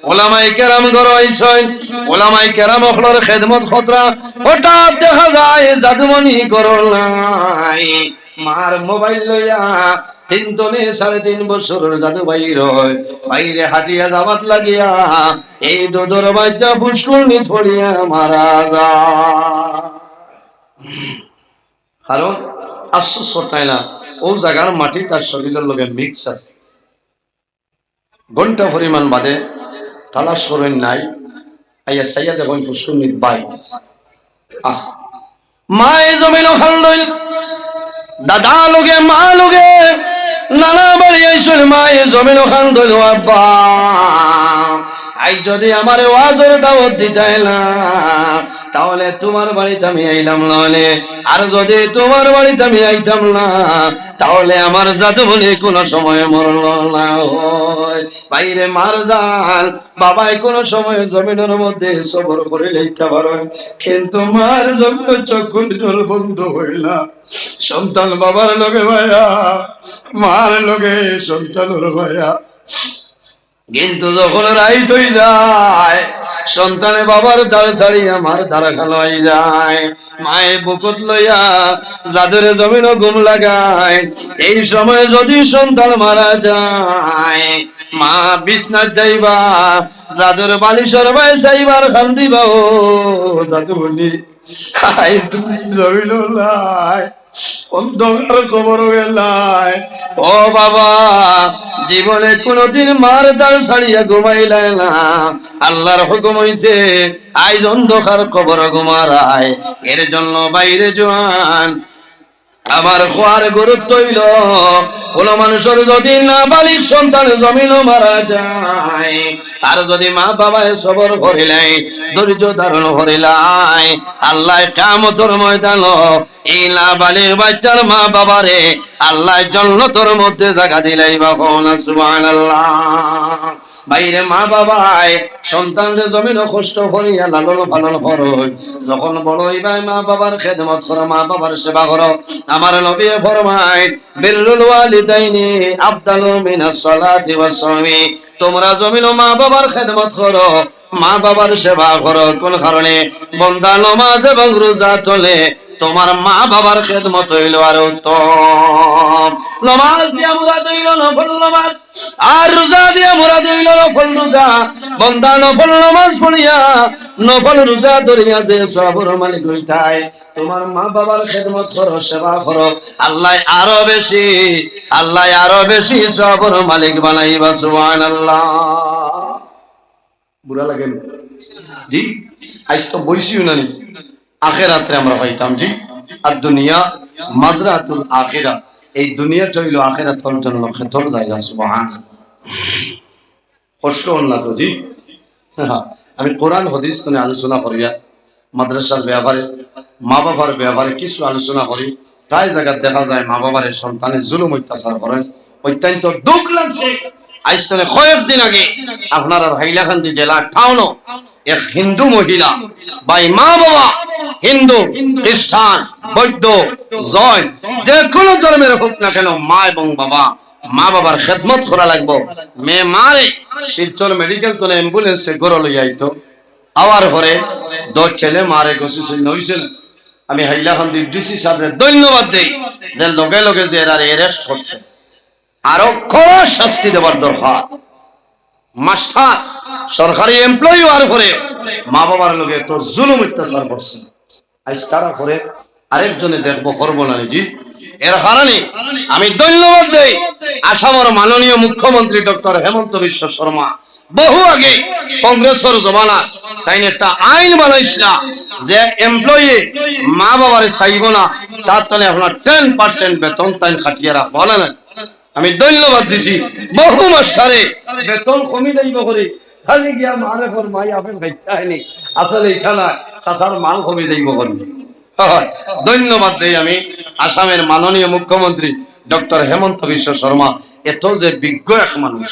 ওলামায়ে কেরাম গরাইছেন, ওলামায়ে কেরাম হলর খেদমত খতরা। হঠাৎ দেখা যায় জাদুমণি করলাই মার মোবাইল লইয়া 3 তনে 3.5 বছরের জাদু বাইরে হাঁটিয়া যাবাত লাগিয়া এই দুধর বাচ্চা ফুসকুনি ছড়িয়া মারা যায়। কারণ আফসোস হতাই না ও জায়গার মাটি তার শরীরের লগে মিক্স আছে। ঘন্টা পরিমাণ বাদে তালাশ করেন নাই আইয়া সাইয়া দেখুন ফুসকুনি বাইস। আহ মায়ে জমিন খাল দইল, দাদা লোকে মা লোকে নানা বাড়ি আইসুন মায়ে জমিন খান দইল। আব্বা আই যদি আমার ওয়াজের দাওয়াত দিতে না তাহলে তোমার বাড়িতে আমি আইলাম নলে, আর যদি তোমার বাড়িতে আমি আইতাম না তাহলে আমার জাদু বলে কোনো সময় মরল না হয়। বাইরে মার যান বাবাই কোনো সময় জমিনের মধ্যে সবর করে লইতে পারো, কিন্তু মার জমিন চক্ষুর জল বন্ধ হইল না। সন্তান বাবার লগে ভাইয়া, মার লগে সন্তানের ভাইয়া। কিন্তু যখন রাইত হয়ে যায় সন্তানে বাবার দ্বার ছাড়িয়া মার দ্বারা খালাই যায়। মায়ের বুকত লইয়া জাদুরে জমিনও ঘুম লাগায়। এই সময় যদি সন্তান মারা যায় মা বিছনাত যাইবা জাদুর বালিশর ভাই সাইবার খান দিবা। ও জাদুবনি আইস তুমি জমিন লাই অন্ধকার খবর গেলাই। ও বাবা জীবনে কোনদিন মার দ্বার ছাড়িয়া ঘুমাইলাই না, আল্লাহর হুকুম হইছে আইজ অন্ধকার খবর ঘুমারায়। এর জন্য বাইরে জোয়ান আমার খোয়ার গুরুত্ব হইল কোন মানুষের যদি নাবালিগ সন্তান জমিন মারা যায় আর যদি মা বাবায় সবর করিলাই ধৈর্য ধারণ করিলাই আল্লাহ কিয়ামতের ময়দান এই নাবালিগ বাচ্চার মা বাবারে আল্লাহ জান্নাতের মধ্যে জায়গা দিলাই বা সুবহানাল্লাহ। বাইরে মা বাবায় সন্তানদের জমিন কষ্ট করিয়া লালন পালন করো, যখন বড় হইবাই মা বাবার খেদমত করো, মা বাবার সেবা করো। আমার নবী ফরমায় বিররুল ওয়ালিদাইনি আফদালু মিনাস সালাতি ওয়াস সাওমি, তোমরা জমিন মা বাবার খেদমত করো, মা বাবার সেবা করো। কোন কারণে? বান্দা নামাজ এবং রোজা তোলে, তোমার মা বাবার খেদমত হইল আর উত্তম। নামাজ দিয়া মুরাদ হইল নফল নামাজ, আর রোজা দিয়া মুরাদ হইল নফল রোজা। বান্দা নফল নামাজ পড়িয়া নফল রোজা ধরিয়া যে সবর মালিক হইতায়, তোমার মা বাবার খেদমত করো, সেবা করো, আল্লাহ আরো বেশি সবর মালিক বানাইবা। সুবহানাল্লাহ। বুড়া লাগেন জি? আজ তো বইসিও না, আখিরাতে আমরা পাইতাম জি। আর দুনিয়া মাজরাতুল আখিরা, এই দুনিয়াটা হইল আখিরাতের জন্য খেতর জায়গা। সুবহানাল্লাহ। কষ্ট হল না তো জি? আমি কোরআন হাদিস তো আলোচনা করিয়া মাদ্রাসার ব্যাপারে, মা বাবার ব্যাপারে কিছু আলোচনা করি। প্রায় জায়গায় দেখা যায় মা বাবার সন্তানের জুলুম অত্যাচার করে, অত্যন্ত দুঃখ লাগছে। আজ তো কয়েকদিন আগে আপনার হাইলাকান্দি জেলা টাউন এক হিন্দু মহিলা বাই মা বাবা, হিন্দু খ্রিস্টান বৌদ্ধ জৈন যে কোনো ধর্মের হোক না কেন, মা এবং বাবা, মা বাবার খেদমত করা লাগবো। মেয়ে মারে শিলচর মেডিকেল তো অ্যাম্বুলেন্সে গড় লইয়া আইতো, আওয়ার পরে দো ছেলে মারে গছি নইছিল। আমি হাইলাকান্দি ডিসি সাহেবের ধন্যবাদ দেই যে লগে লগে যে এরা অ্যারেস্ট করছে, আরো কড়া শাস্তি দেওয়ার দরকার। মাস্টার সরকারি এমপ্লয়ি হওয়ার পরে মা বাবার লগে তো জুলুম অত্যাচার করছে, আজ তারা করে আরেকজনে দেখবো করবো না জি। এর কারণে আমি ধন্যবাদ দেই আসামের মাননীয় মুখ্যমন্ত্রী ডক্টর হেমন্ত বিশ্ব শর্মা। বহু আগে কংগ্রেসের জমানা তাই একটা আইন বানাইছিল যে এমপ্লয়ি মা বাবার চাইব না, তার তলে আপনার 10% বেতন তাই খাটিয়ে রাখবো না। আমি ধন্যবাদ দিছি। বহু মাস্টারে বেতন কমি যাইব করে খালি গিয়া মারে ফর মাই আপেল খাইতে হয়নি, আসলে এটা না চাচার মাল কমি যাইব করে। ধন্যবাদ দেই আমি আসামের মাননীয় মুখ্যমন্ত্রী ডক্টর হেমন্ত বিশ্ব শর্মা। এত যে বিজ্ঞ এক মানুষ,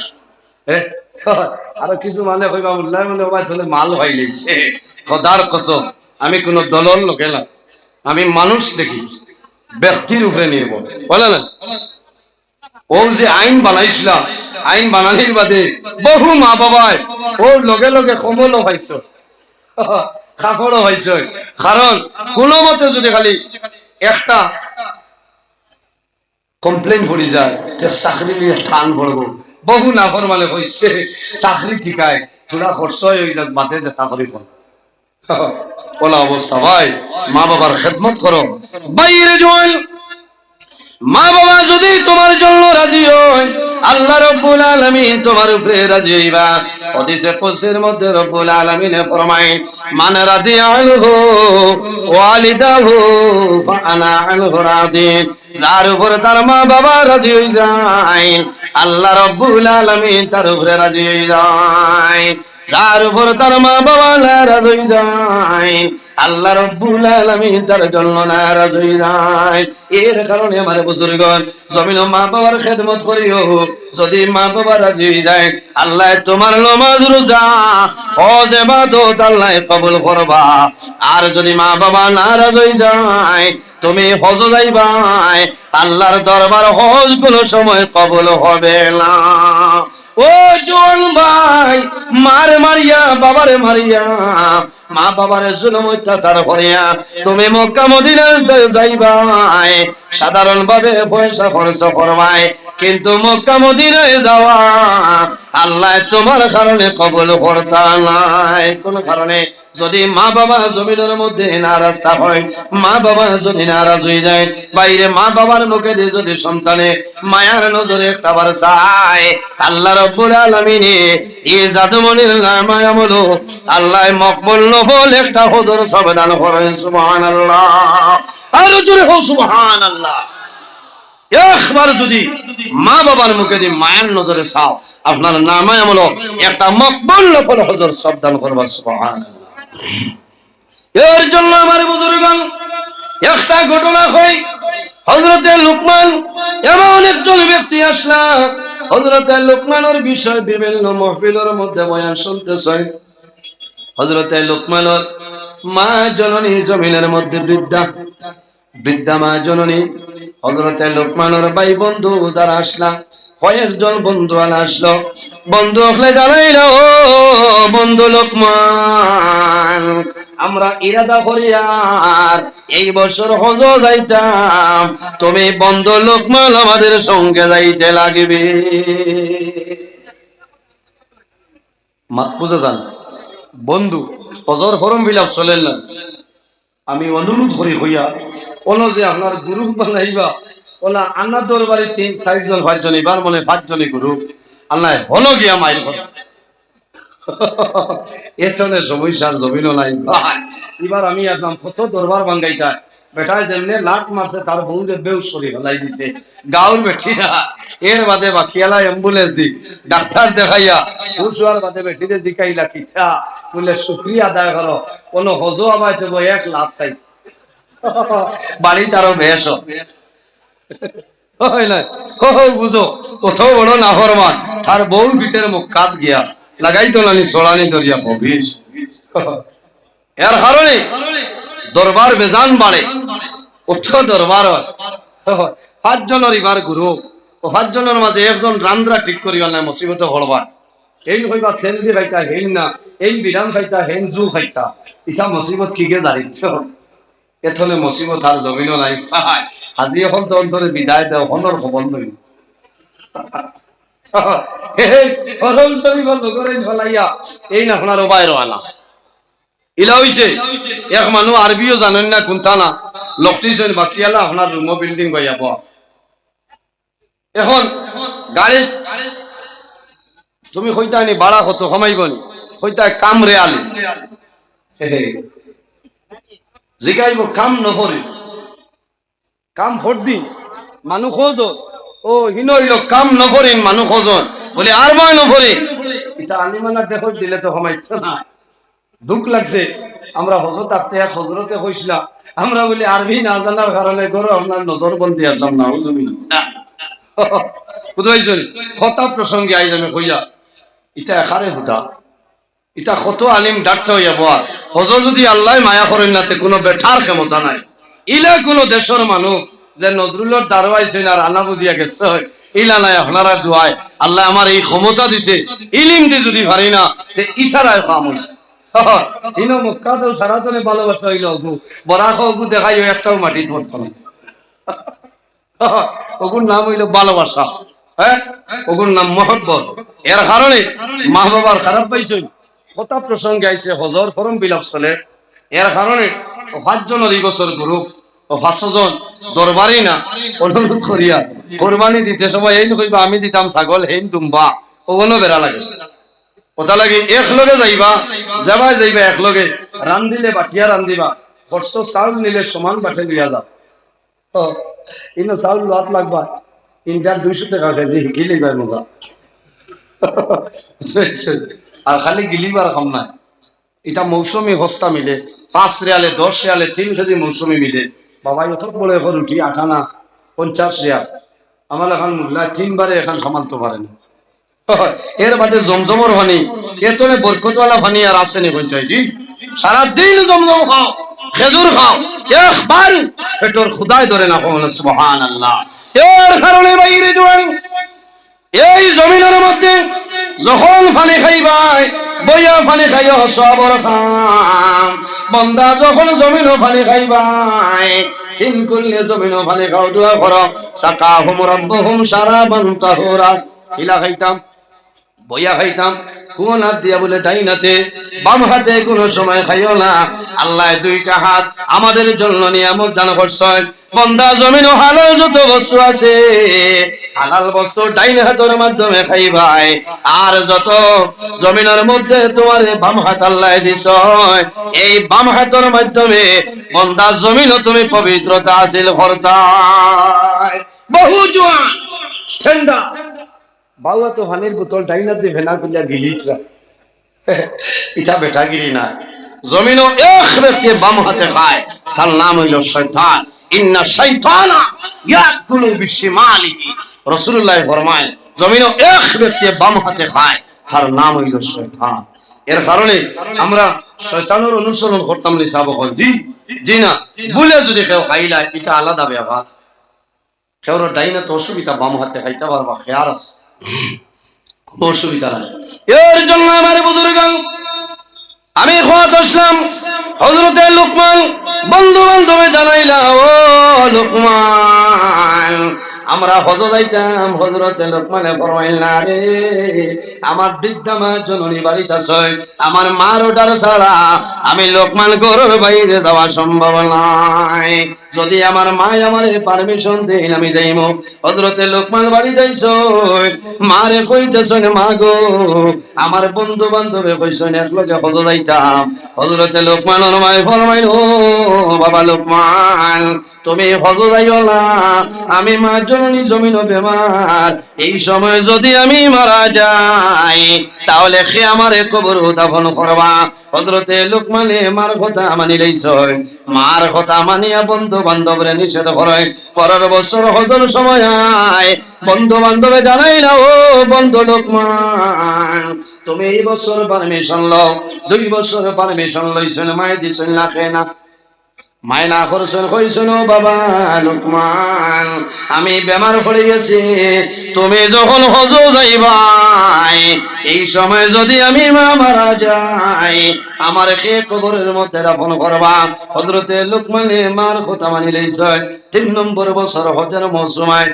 আরো কিছু মানে কইবা উল্লায়ন হলে মাল হয়ে গেছে। খোদার কসম, আমি কোন দলর লোকে না, আমি মানুষ দেখি, ব্যক্তির উপরে নির্ভর বলে না। ও যে আইন বানাইছিলাম, আইন বানানির বাদে বহু মা বাবায় ওর লগে লগে কমলও পাইছ, কাপড়ও পাইছ। কারণ কোন মতে যদি খালি একটা কমপ্লেন করি যায় চাকরি নিয়ে টান পড়বো। বহু নাফর মানে হয়েছে চাকরি ঠিকায় তোরা খরচ হয়ে যাক বাদে যেটা করি ওলা অবস্থা। ভাই মা বাবার খেদমত করো। বাইরে জল মা বাবা যদি তোমার জন্য রাজি হয়, আল্লাহ রাব্বুল আলামিন তোমার উপরে রাজি হইবা। হাদিসে কুদসির মধ্যে রাব্বুল আলামিন ফরমায়, মান রাদিয়া আনহু ওয়ালিদাহু ফাআনা আনহু রাদিন। যার উপরে তার মা বাবা রাজি হই যায়, আল্লাহ রাব্বুল আলামিন তার উপরে রাজি হই যায়। যার উপর তার মা বাবা নারাজ হই যায়, আল্লাহ রাব্বুল আলামিন তার জন্য নারাজ হই যায়। এর কারণে আমার বুজুর্গণ জমিন মা বাবার খেদমত করিও। যদি মা বাবা রাজি হই যায়, আল্লাহ তোমার নামাজ রোজা হজ ইবাদত আল্লাহ কবুল করবা। আর যদি মা বাবা নারাজ হই যায়, তুমি হজ যাইবা, আল্লাহর দরবার হজ কোনো সময় কবুল হবে না। ও জন ভাই, মারে মারিয়া বাবারে মারিয়া মা বাবারে জুলুম অত্যাচার করিয়া তুমি মক্কা মদিনায় যাইবা, সাধারণ ভাবে পয়সা খরচ করবাই, কিন্তু মক্কা মদিনায় যাওয়া আল্লাহ তোমার কারণে কবুল করতা নাই। কোন কারণে? যদি মা বাবা জমিনের মধ্যে নারাজ হয়, মা বাবা যদি নারাজ হয়ে যায়, বাইরে মা বাবার মুখে যদি সন্তানে মায়ার নজরে একটাবার চায়, আল্লাহ রাব্বুল আলামিন এই জাদুমনির নামে আমলো আল্লাহ মকবুল নফল একটা হুজুর সাবধান করেন। সুবহানাল্লাহ, আর জোরে হোক সুবহানাল্লাহ। একবার যদি মা বাবার মুখে দিয়ে মায়ের নজরে চাও, আপনার নামায় আমল একটা মকবুল নফল হজর সাবধান করবা। সুবহানাল্লাহ। এর জন্য আমার বুজুর্গগণ একটা ঘটনা কই। হযরতে লুকমান এমন একজন ব্যক্তি আসলা, হযরতে লুকমানের বিষয় বিভিন্ন মাহফিলের মধ্যে বয়ান শুনতেছেন। হযরতে লুকমানের মা জননী জমিনের মধ্যে বৃদ্ধা মা জননী হযরতে লুকমানের ভাই বন্ধু যারা আসলা, কয়েকজন বন্ধু আসলো। বন্ধু হলে জানাইল, ও বন্ধু লুকমান, আমরা ইরাদা করি আর এই বছর হজ যাইতাম, তুমি বন্ধু লুকমান আমাদের সঙ্গে যাইতে লাগবে। মাত বুঝে যান বন্ধু, হজর ফরম বিলাপ চলেন না। আমি অনুরোধ করি হইয়া ওনো যে আপনার গুরু বানাইবা, ওলা আন্নার দরবারে 3-4 জন 5 জন, এবার মনে 5 জনই গুরু আল্লাহ হলো গিয়া মাইল করে এতনে সমস্যার জমিনও নাই ভাই। এবার আমি আসলাম কত দরবার ভাঙ্গাইতা, বেটায় যেমনে লাট মারছে তার বউরে বেউস করে ফেলাই দিছে গাঁর বেঠিরা। এর বাদে বাকিয়ালা অ্যাম্বুলেন্স দি ডাক্তার দেখাইয়া পুরুষার বাদে বেঠিরে দিকাইলা কিছা বলে শুক্রিয়া আদায় করো, কোনো হজো আবাইতে 1 লাখ তাই বাড়ি তারও বেশ বুঝো কত বড় নাফরমান, তার বউ পিঠের মুখ কাত গিয়া লাগাইতো নানি সোড়ানি দরিয়া ভবিস। এর কারণে দরবার বেজান বাড়ে, উচ্চ দরবার 5 জনের এবার গুরু, ও 5 জনের মাঝে একজন রান্দ্রা ঠিক করিয়া না মুসিবতে পড়বার। এই হইবা তেলজি খাইতা হেন না, এই বিরাম খাইতা হেন জু খাইতা, ইটা মুসিবত কি গে দাঁড়িয়েছ। এথলে মুসিবত আর জমিনও নাই ভাই। আজি এখন তো অন্তরে বিদায় দেও, হনর খবর লই এই না আপনার বাইর আনা ইলা হইছে। এক মানুষ আরবিও জানেন না কোনটা না লকটিছেন বাকিয়ালা আপনার রুমো বিল্ডিং হইয়া ব। এখন গাড়ি তুমি কইতা নি ভাড়া কত কমাইবনি, কইতা কাম রে আলি জিগাইব কাম নহরি, কাম ভোট দিন মানুষ খোঁজন, ও হিন হইল কাম নকরিন মানুষ খোঁজন বলে আর মই নকরি। এটা আলিমানা দেখো দিলে তো কমাইছে না, দুঃখ লাগছে। আমরা হজরত থাকতে এক হজরতে কইছিলাম, আমরা বলি আরবি না জানার কারণে করো আপনার নজর বন্দি আসলাম না বুঝাইছেন। কথা প্রসঙ্গে আইজ আমি কইয়া ইটা এখারে হুদা, ইটা কত আলিম ডাক্তার হইয়া বল হজ যদি আল্লাহ মায়া করেন নাতে কোনো বেঠার ক্ষমতা নাই। ইলা কোনো দেশের মানুষ যে নজরুলের দারওয়াইছেন আর আনা বুঝিয়া গেছে, ইলা নাই আপনারা দোয়ায় আল্লাহ আমার এই ক্ষমতা দিছে, ইলিম দি যদি পারি না তে ইশারায় কাম হইছে। ইনো মক্কা তো সারাতনে ভালোবাসা হইল অগু বরাক অগু দেখাই একটাও মাটি ধরত না। ওগুর নাম হইল ভালোবাসা, হ্যাঁ ওগুর নাম মহব্বত। এর কারণে মা বাবার খারাপ পাইছেন। কথা প্রসঙ্গে আইছে হজর ফরম বিলাপ চলে, এর কারণে 5 জনের এই বছর গ্রুপ ও 500 জন দরবারই না অনুরোধ করিয়া কোরবানি দিতে সময় এই কইবা আমি দিতাম ছাগল হেন দুম্বা ওগুলো বেড়া লাগে। ওটা লাগে একলগে যাইবা, যাবাই যাইবা একলগে রান্দিলে বাটিয়া রান্দিবা, খরচ চাউল নিলে সমান বাটে লিয়া যাও। ইনো চাউল লাত লাগবা, ইন্টার 200 টাকা কেজি গিলিবার মজা আর খালি গিলিবার কাম নাই। এটা মৌসুমি হস্তা মিলে 5 রিয়ালে 10 রিয়ালে 3 কেজি মৌসুমি মিলে বাবাই অত বড় এখন উঠি 58-50 রিয়াল। আমার এখন মূল্য 3 বারে এখন সামালতে পারে না। এর বাদে জমজমর পানি এতনে বরকতওয়ালা পানি আর আছে নি পঞ্চায়েত, সারাদিন জমজম খাও খেজুর খাও, একবার পেটর খুদায় ধরে না কোন সুবহানাল্লাহ। এর কারণে বাইরে জোয়ান এই জমিনের মধ্যে যখন পানি খাইবাই বইয়া পানি খাইও সবর খাম, বন্দা যখন জমিনও পানি খাইবাই 3 কুল্লে জমিনও পানি খাও, দোয়া করো সাকাহুম রাব্বুহুম শারাবান তাহুরা। কিলা খাইতাম বইয়া খাইতাম, কোন হাত দিয়া বলে ডাইনাতে, বাম হাতে কোন সময় খাইও না। আল্লাহ 2টা হাত আমাদের জন্য নিয়ামত দান করছেন। বন্দা জমিন ও হালাল যত বস্তু আছে হালাল বস্তু ডাইন হাতের মাধ্যমে খাইবাই, আর যত জমিনের মধ্যে তোমার বাম হাত আল্লাহ দিছ এই বাম হাতের মাধ্যমে বন্দা জমিন তুমি পবিত্রতা হাসিল করতাই। বহু জোয়ান ঠান্ডা বাবা তো হানির বোতল ডাইনা দিয়ে ভেনা কুলিয়া গিলিতরা ইটা বেটাগিরি না। জমিনও এক ব্যক্তি বাম হাতে খায়, তার নাম হইল শয়তান। ইন্না শাইতানা ইয়াকুলু বিশিমালিহি, রাসূলুল্লাহ ফরমায় জমিনও এক ব্যক্তি বাম হাতে খায়, তার নাম হইল শয়তান। এর কারণে আমরা শয়তানের অনুসরণ করতাম নি সাহাবা। জি জি না, বলে যদি কেউ খাইলা এটা আলাদা ব্যাপার। কেউ ডাইনা তো অসুবিধা, বাম হাতে খাইতে পারবা, খেয়ার আছে, কোনো অসুবিধা নাই। এর জন্য আমার বুজুর্গ আমি খোয়াত আসলাম হযরতে লুকমান বন্ধু বান্ধবে জানাইলা, ও লুকমান আমরা হজ যাইতাম। হযরতে লুকমানে ফরমাইলা, রে আমার বৃদ্ধা মা জননী বাড়িতে আছে, আমার মার ওটার ছাড়া আমি লুকমান ঘরের বাইরে যাওয়া সম্ভব নয়। যদি আমার মা আমারে পারমিশন দেন আমি যাইমু। হযরতে লুকমান বাড়ি যাইছ, মারে কইতেছেন, মা গো আমার বন্ধু বান্ধবে কইছেন একলগে হজ যাইতাম। হযরতে লুকমানের মায় ফরমাইল, ও বাবা লুকমান তুমি হজ যাইও না, আমি মা জননী জমিন বেমার, এই সময় যদি আমি মারা যাই তাহলে সে আমারে কবর দাফন করবা। হযরতে লুকমানে মার কথা মানি লইছ, মার কথা মানিয়া বন্ধু বান্ধবরে নিষেধ করে। পরের বছর হজর সময় বন্ধু বান্ধবে জানাইলা, ও বন্ধু লুকমান তুমি এই বছর পারমিশন লও। 2 বছর পারমিশন লইছেন, মায় দিছেন না, খেয়ে না মায়না করছেন, কইছেন, ও বাবা লুকমান আমি বেমার পড়ে গেছি, তুমি যখন হজ যাইবাই এই সময় যদি আমি মা মারা যাই আমার কে কবরের মধ্যে দাফন করবা। হযরতে লুকমানে মার কথা মানি লইছে। 3 নম্বর বছর হজের মৌসুমায়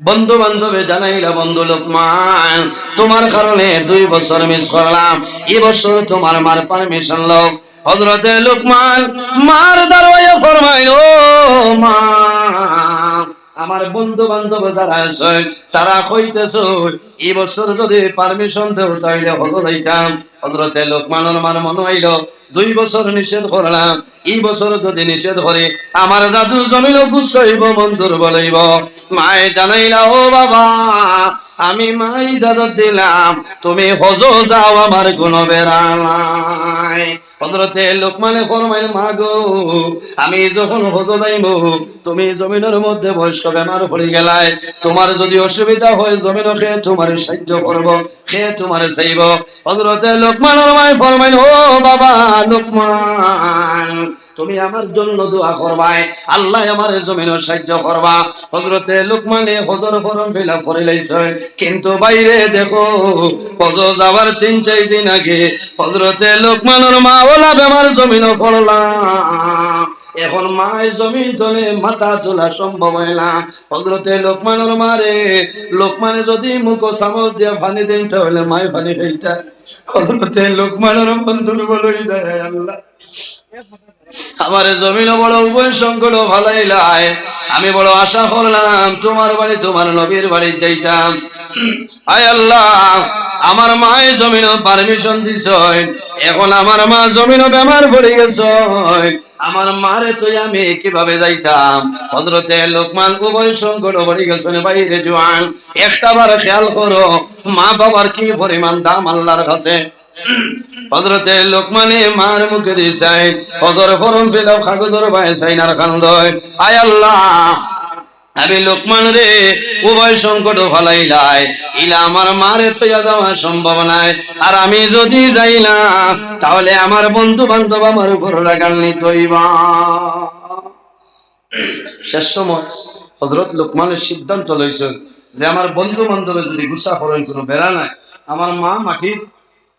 বন্ধু বান্ধবে জানাইলা, বন্ধু লুকমান তোমার কারণে 2 বছর মিস করলাম, এই বছর তোমার মার পারমিশন লও। হযরতে লুকমান মার দাঁড়াইয়া ফরমাইল, ও মা আমার বন্ধু বান্ধব যারা আছে তারা কইতেছে এই বছর যদি পারমিশন দেও তাইলে হজ যাইতাম। হযরতে লুকমানের মার মনে হইল 2 বছর নিষেধ করলাম, এই বছর যদি নিষেধ করে আমার জাদু জমিন গুছাইব, মন দুর্বল হইব। মায়ে জানাইলা, ও বাবা আমি মা ইজাজত দিলাম, তুমি হজ যাও, আমার কোনো বেড়া নাই। হযরতে লুকমানে ফরমাইল, মা গো আমি যখন হজ যাইব তুমি জমিনের মধ্যে বয়স্ক বেমার পড়ে গেলাই, তোমার যদি অসুবিধা হয় জমিন খেয়ে তোমার সাহায্য করব, খেয়ে তোমার চাইব। হযরতে লুকমানের মায় ফরমাইল, ও বাবা লুকমান তুমি আমার জন্য দোয়া করবাই, আল্লাহ আমার জমিনের সাহায্য করবা। হযরতে লুকমানে হজর ফরম ফিলাপ করে লাইছে, কিন্তু বাইরে দেখো হজ যাবার 3-4 দিন আগে হযরতে লুকমানের মা ওলা বেমার জমিনও পড়লাম। এখন মায়ের জমিন তলে মাথা তোলা সম্ভব হয় না। হযরতে লুকমানের মারে লুকমানে যদি মুখ চামচ দিয়ে পানি দেন তাহলে মায় পানি খাইতা। হযরতে লুকমানের মন দুর্বল হয়ে যায়, আল্লাহ আমার জমিনও বড় উভয় সংকট ভালাইলাই, আমি বড় আশা করলাম তোমার বাড়ি তোমার নবীর বাড়ি যাইতাম। আয় আল্লাহ আমার মায়ের জমিনও পারমিশন দিছ, এখন আমার মা জমিনও বেমার পড়ে গেছ, আমার মারে তুই আমি কিভাবে যাইতাম। হযরতে লুকমান উভয় সংকট পড়ে গেছেন বাইরে জোয়ান। একটা বার খেয়াল করো মা বাবার কি পরিমাণ দাম আল্লাহর কাছে। হযরতে লুকমানে মার মুখে দিছাই হজর ফরম পেলাও কাগজের ভাই সাইনার কান্দয়, আয় আল্লাহ আমি লুকমান রে উভয় সংকট ভালাইলাই, ইলা আমার মারে তৈয়া যাওয়া সম্ভব নাই, আর আমি যদি যাই না তাহলে আমার বন্ধু বান্ধব আমার উপর রাগান্বিত হইবা। শেষ সময় হযরত লুকমানের সিদ্ধান্ত লইছে যে আমার বন্ধু বান্ধবে যদি গুসা করেন কোনো বেড়া নাই, আমার মা মাটির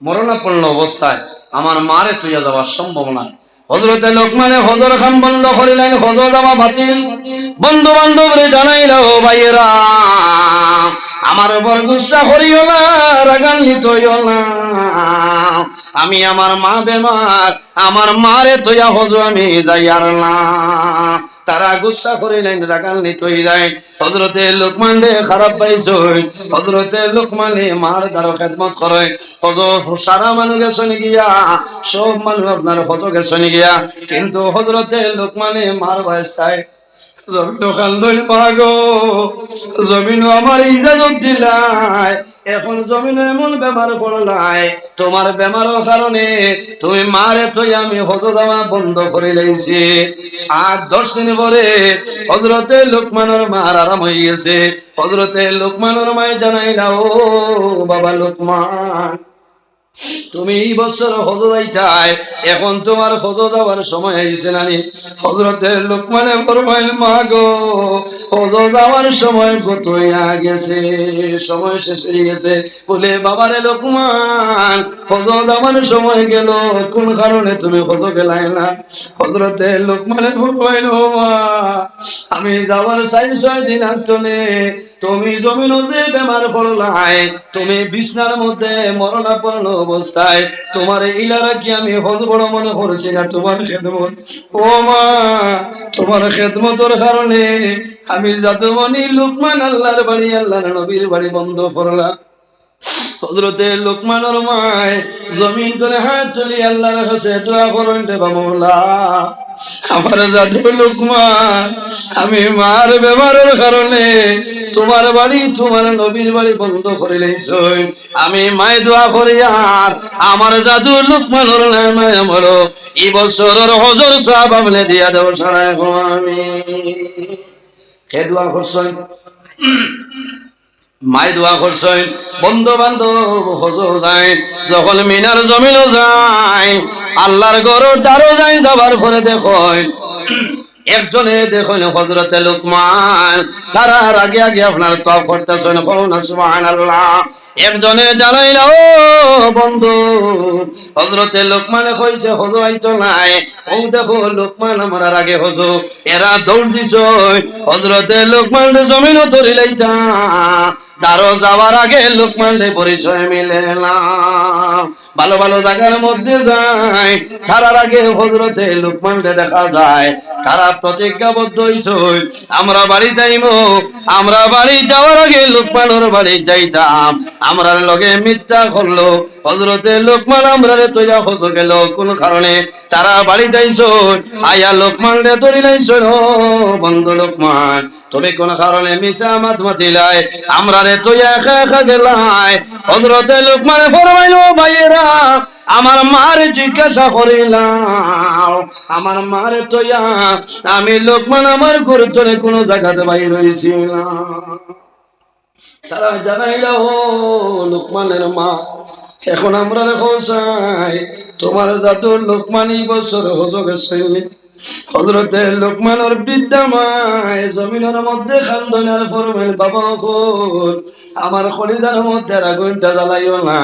মরণাপন্ন অবস্থায় আমার মারে তুইয়া যাওয়ার সম্ভব না। হযরতে লুকমানে হজর খান বন্ধ করিলেন, হজর যাওয়া বাতিল। বন্ধু বান্ধবরে জানাইল, ও ভাইয়েরা আমার উপর গুসা করিও না, রাগান্বিত হইও না, আমি আমার মা বেমার, আমার মারে তুইয়া হজ আমি যাই আর না। তারা গুসা করিলেন, রাগান্বিত হয়ে যায়। হযরতে লুকমান রে খারাপ পাইছে, হযরতে লুকমানে মার দ্বারা খেদমত করে। হজ সারা মানুষ গেছেন গিয়া, সব মানুষ আপনার হজ গেছেন গিয়া, কিন্তু হযরতে লুকমানে মার বয়স চায় জমিন খান্দল মাগো, জমিন আমার ইজাজত দিলাই, এখন জমিন এমন বেমার পড়লাই, তোমার বেমারের কারণে তুমি মারে তুই আমি হজ দেওয়া বন্ধ করে লাইছি। 8-10 দিন পরে হযরতে লোকমানের মার আরাম হয়ে গেছে। হযরতে লোকমানের মায় জানাইলা, ও বাবা লোকমান, তুমি এই বছর হজ যাইতাই, এখন তোমার হজ যাওয়ার সময় হয়েছে নানি? হযরতে লোকমানে ফরমাইল, মা গো, হজ যাওয়ার সময় কত হইয়া গেছে, সময় শেষ হয়ে গেছে। বলে, বাবারে লোকমান, হজ যাওয়ার সময় গেল, কোন কারণে তুমি হজ গেলাই না? হযরতে লোকমানে ফরমাইল, ও মা, আমি যাওয়ার 4-6 দিন চলে তুমি জমিন যে বেমার পড়লাই, তুমি বিছনার মধ্যে মরণাপন্ন অবস্থায়, তোমার ইলারা কি আমি হজ বড় মনে করছি না তোমার খেদমত? ও মা, তোমার খেদমতের কারণে আমি জাদুমণি লোকমান আল্লাহর বাড়ি, আল্লাহর নবীর বাড়ি বন্ধ করলাম। হযরতে লোকমানের মায় জমিন তুলে হাত তুলি আল্লাহর কাছে দোয়া করেন, রে মাওলা, আমার জাদু লোকমান, আমি মার বেমারের কারণে তোমার বাড়ি, তোমার নবীর বাড়ি বন্ধ করে লাইছো। আমি মায় দোয়া করি, আর আমার জাদু লোকমানের নামে আমার এই বছরের হজর সওয়াব আমলে দিয়া দেব সারা। আমি কে দোয়া করছেন? মায় দোয়া করছেন। বন্ধু বান্ধব হজ যায়, যখন মিনার জমিনও যায়, আল্লাহর ঘরের দ্বারও যায়, যাবার পরে দেখো একজনে দেখুন হযরতে লোকমান, তার আগে আগে আপনার তওয়াব করতেছেন, করুন সুবহানাল্লাহ। একজনে জানাইলা, ও বন্ধু, হযরতে লোকমানে কইছে হজ আইতো নাই, ও দেখো লোকমান আমার আগে হজ। এরা দৌড় দিছ হযরতে লোকমান জমিনও ধরে লাইতা, দারো যাওয়ার আগে লোকমানরে পরিচয় মিলে না। ভালো ভালো জায়গার মধ্যে যায়, তার আগে হযরতে লোকমানরে দেখা যায়। তারা প্রতিজ্ঞাবদ্ধ হইছে, আমরা বাড়ি যাইব, আমরা বাড়ি যাওয়ার আগে লোকমানের বাড়ি যাইতাম। আমরার লগে মিথ্যা করলো হযরতে লোকমান, আমরারে তৈয়া হজ গেল কোন কারণে? তারা বাড়ি যাইছো, আয়া লোকমানরে ধরি লাইছো, বন্ধু লোকমান, তুমি কোন কারণে মিছা মাত মাতিলাই, আমরারে তৈয়া একা একা গেলাই? হযরতে লোকমানে ফরমাইলো, ভাইয়েরা, আমার মারে জিজ্ঞাসা করিলাম, আমার মারে তৈয়া আমি লোকমান আমার গুরুত্বরে কোন জায়গাতে বাইর হয়েছিলাম। তারা জানাইলা, ও লোকমানের মা, এখন আমরা রেখো চাই, তোমার জাদু লোকমানি বছর হজ গেছে। হযরতে লোকমানের বৃদ্ধা মায় জমিনের মধ্যে খান্দনার ফরমাইল, বাবা গো, আমার খলিজার মধ্যে আগুনটা জ্বালাইও না,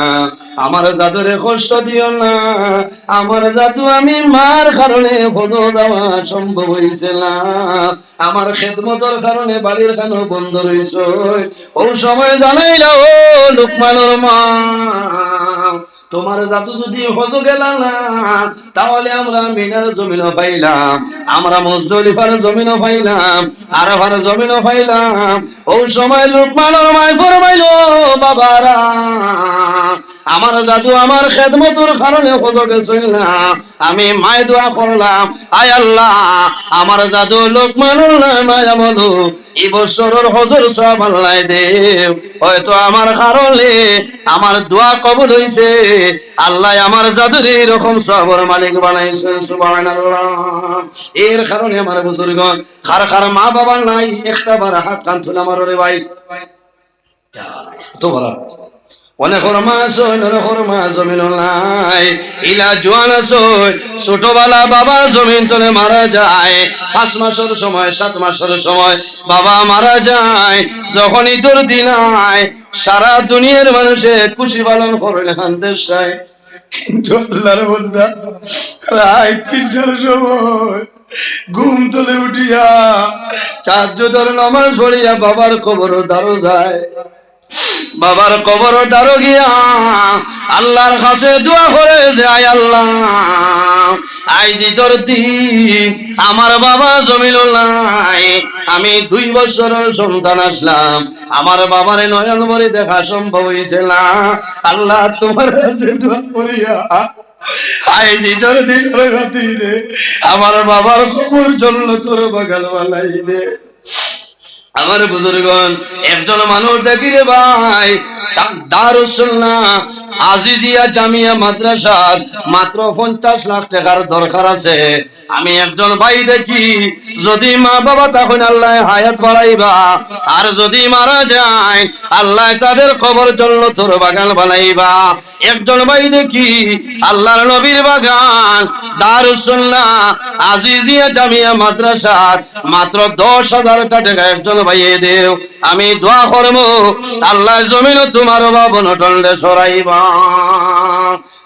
আমার জাদুরে কষ্ট দিও না, আমার জাদু আমি মার কারণে হজ যাওয়া সম্ভব হইছে না, আমার খেদমতের কারণে বাড়ির খানো বন্ধ রইছে। ও সময় জানাইলা, ও লোকমানের মা, তোমার জাদু যদি হজ গেল না, তাহলে আমরা মিনার জমিনও পাইলাম, আমরা মুজদলিফার জমিনও পাইলাম, আরাফার জমিনও পাইলাম। ওই সময় লোকমানের মায় ফরমাইলো, বাবারা, আমার জাদু আমার খেদমতের কারণে হজ গেছিল না, আমি মায় দোয়া করলাম, আয় আল্লাহ, আমার জাদু লোকমানের নামে বলো এই বছরের হজর সওয়াব আল্লাহ দেব। হয়তো আমার কারণে আমার দোয়া কবুল হইছে, আল্লাহ আমার জাদুর এরকম সওয়াবের মালিক বানাইছেন, সুবহানাল্লাহ। এর কারণে আমার বুজুর্গণ, কার কার মা বাবা নাই, একটা বার হাত কান তুলে আমার, রে ভাই, তো বলা অনেকের মা আছে, অনেকের মা জমিন নাই, ইলা জোয়ান আছে, ছোটবেলা বাবা জমিন তলে মারা যায়, 5 মাসের সময় 7 মাসের সময় বাবা মারা যায়। যখনই তোর দিন আয়, সারা দুনিয়ার মানুষে খুশি পালন করেন হান্দেশ রায়, কিন্তু আল্লাহর বান্দা রায় 3টার সময় ঘুম তুলে উঠিয়া 4 জোহর নামাজ পড়িয়া বাবার কবর দ্বারো যায়, বাবার কবর দ্বারো গিয়া আল্লাহর কাছে দোয়া করে যে, আয় আল্লাহ, আই দিতর দিন আমার বাবা জমিল নাই, আমি 2 বছরের সন্তান আসলাম, আমার বাবার নয়ন ভরে দেখা সম্ভব হয়েছে না, আল্লাহ তোমার কাছে দোয়া করিয়া আই যে তোর দিনের খাতিরে আমার বাবার খবর জন্য তোর বাগাল বালাই দে। আমার বুজুর্গন, একজন মানুষ দেখি রে ভাই, দারুস সুন্নাহ আজিজিয়া জামিয়া মাদ্রাসার মাত্র 50 লাখ টাকার দরকার আছে। আমি একজন ভাই দেখি, যদি মা বাবা তখন আল্লাহ হায়াত বাড়াইবা, আর যদি মারা যায় আল্লাহ তাদের কবর জন্য তোর বাগান বানাইবা। একজন ভাই দেখি আল্লাহর নবীর বাগান দারুস সুন্নাহ আজিজিয়া জামিয়া মাদ্রাসার মাত্র 10,000 টাকা একজন ভাইয়ে দেও। আমি দোয়া করব আল্লাহ জমিন তোমার বাবন টন্ডে সরাইবা।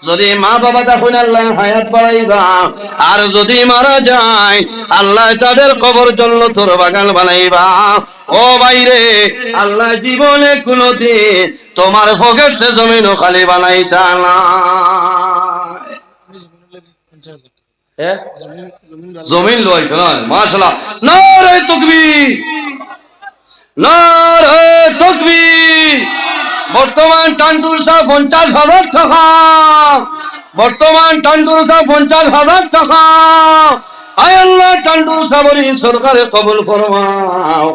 যদি মা বাবা তখন আল্লাহ হায়াত বাড়াইবা, আর যদি মারা যায় আল্লাহ তাদের কবর জন্য তোর বাগান বানাইবা। ও বাইরে, আল্লাহ জীবনে কোনদিন তোমার পকেটে জমিন খালি বানাইতা না। জমিন লইতো না। মাশাআল্লাহ, নারে তাকবীর, নারে তাকবীর। বর্তমান টান্ডুর সাহেব 50,000 টাকা, বর্তমান টান্ডুর সাহেব 50,000 টাকা। আয় আল্লাহ টান্ডুর সাবরি সরকারে কবুল ফরমাও।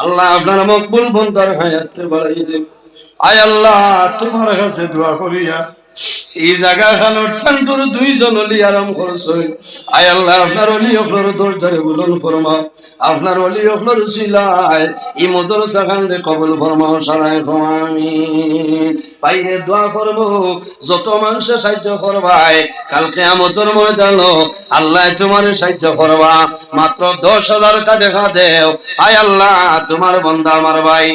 আল্লাহ আপনার মকবুল বন্দার হায়াতে বাড়াই দেব। আয় আল্লাহ তোমার কাছে দোয়া করিয়া এই জায়গা খানো টান্ডুর 2 জন অলি আরাম করছেন। আয় আল্লাহ আপনার অলি অখলর দরজারে বুলন ফরমাও, আপনার অলি অখলর উসিলায় এই মাদ্রাসা খানে কবুল ফরমাও সারায় আমিন। বাইরে দোয়া করব, যত মানুষে সাহায্য করবাই কাল কিয়ামতের ময়দানে আল্লাহ তোমারে সাহায্য করবা। মাত্র 10,000 টাকা দেও। আয় আল্লাহ তোমার বান্দা আমার ভাই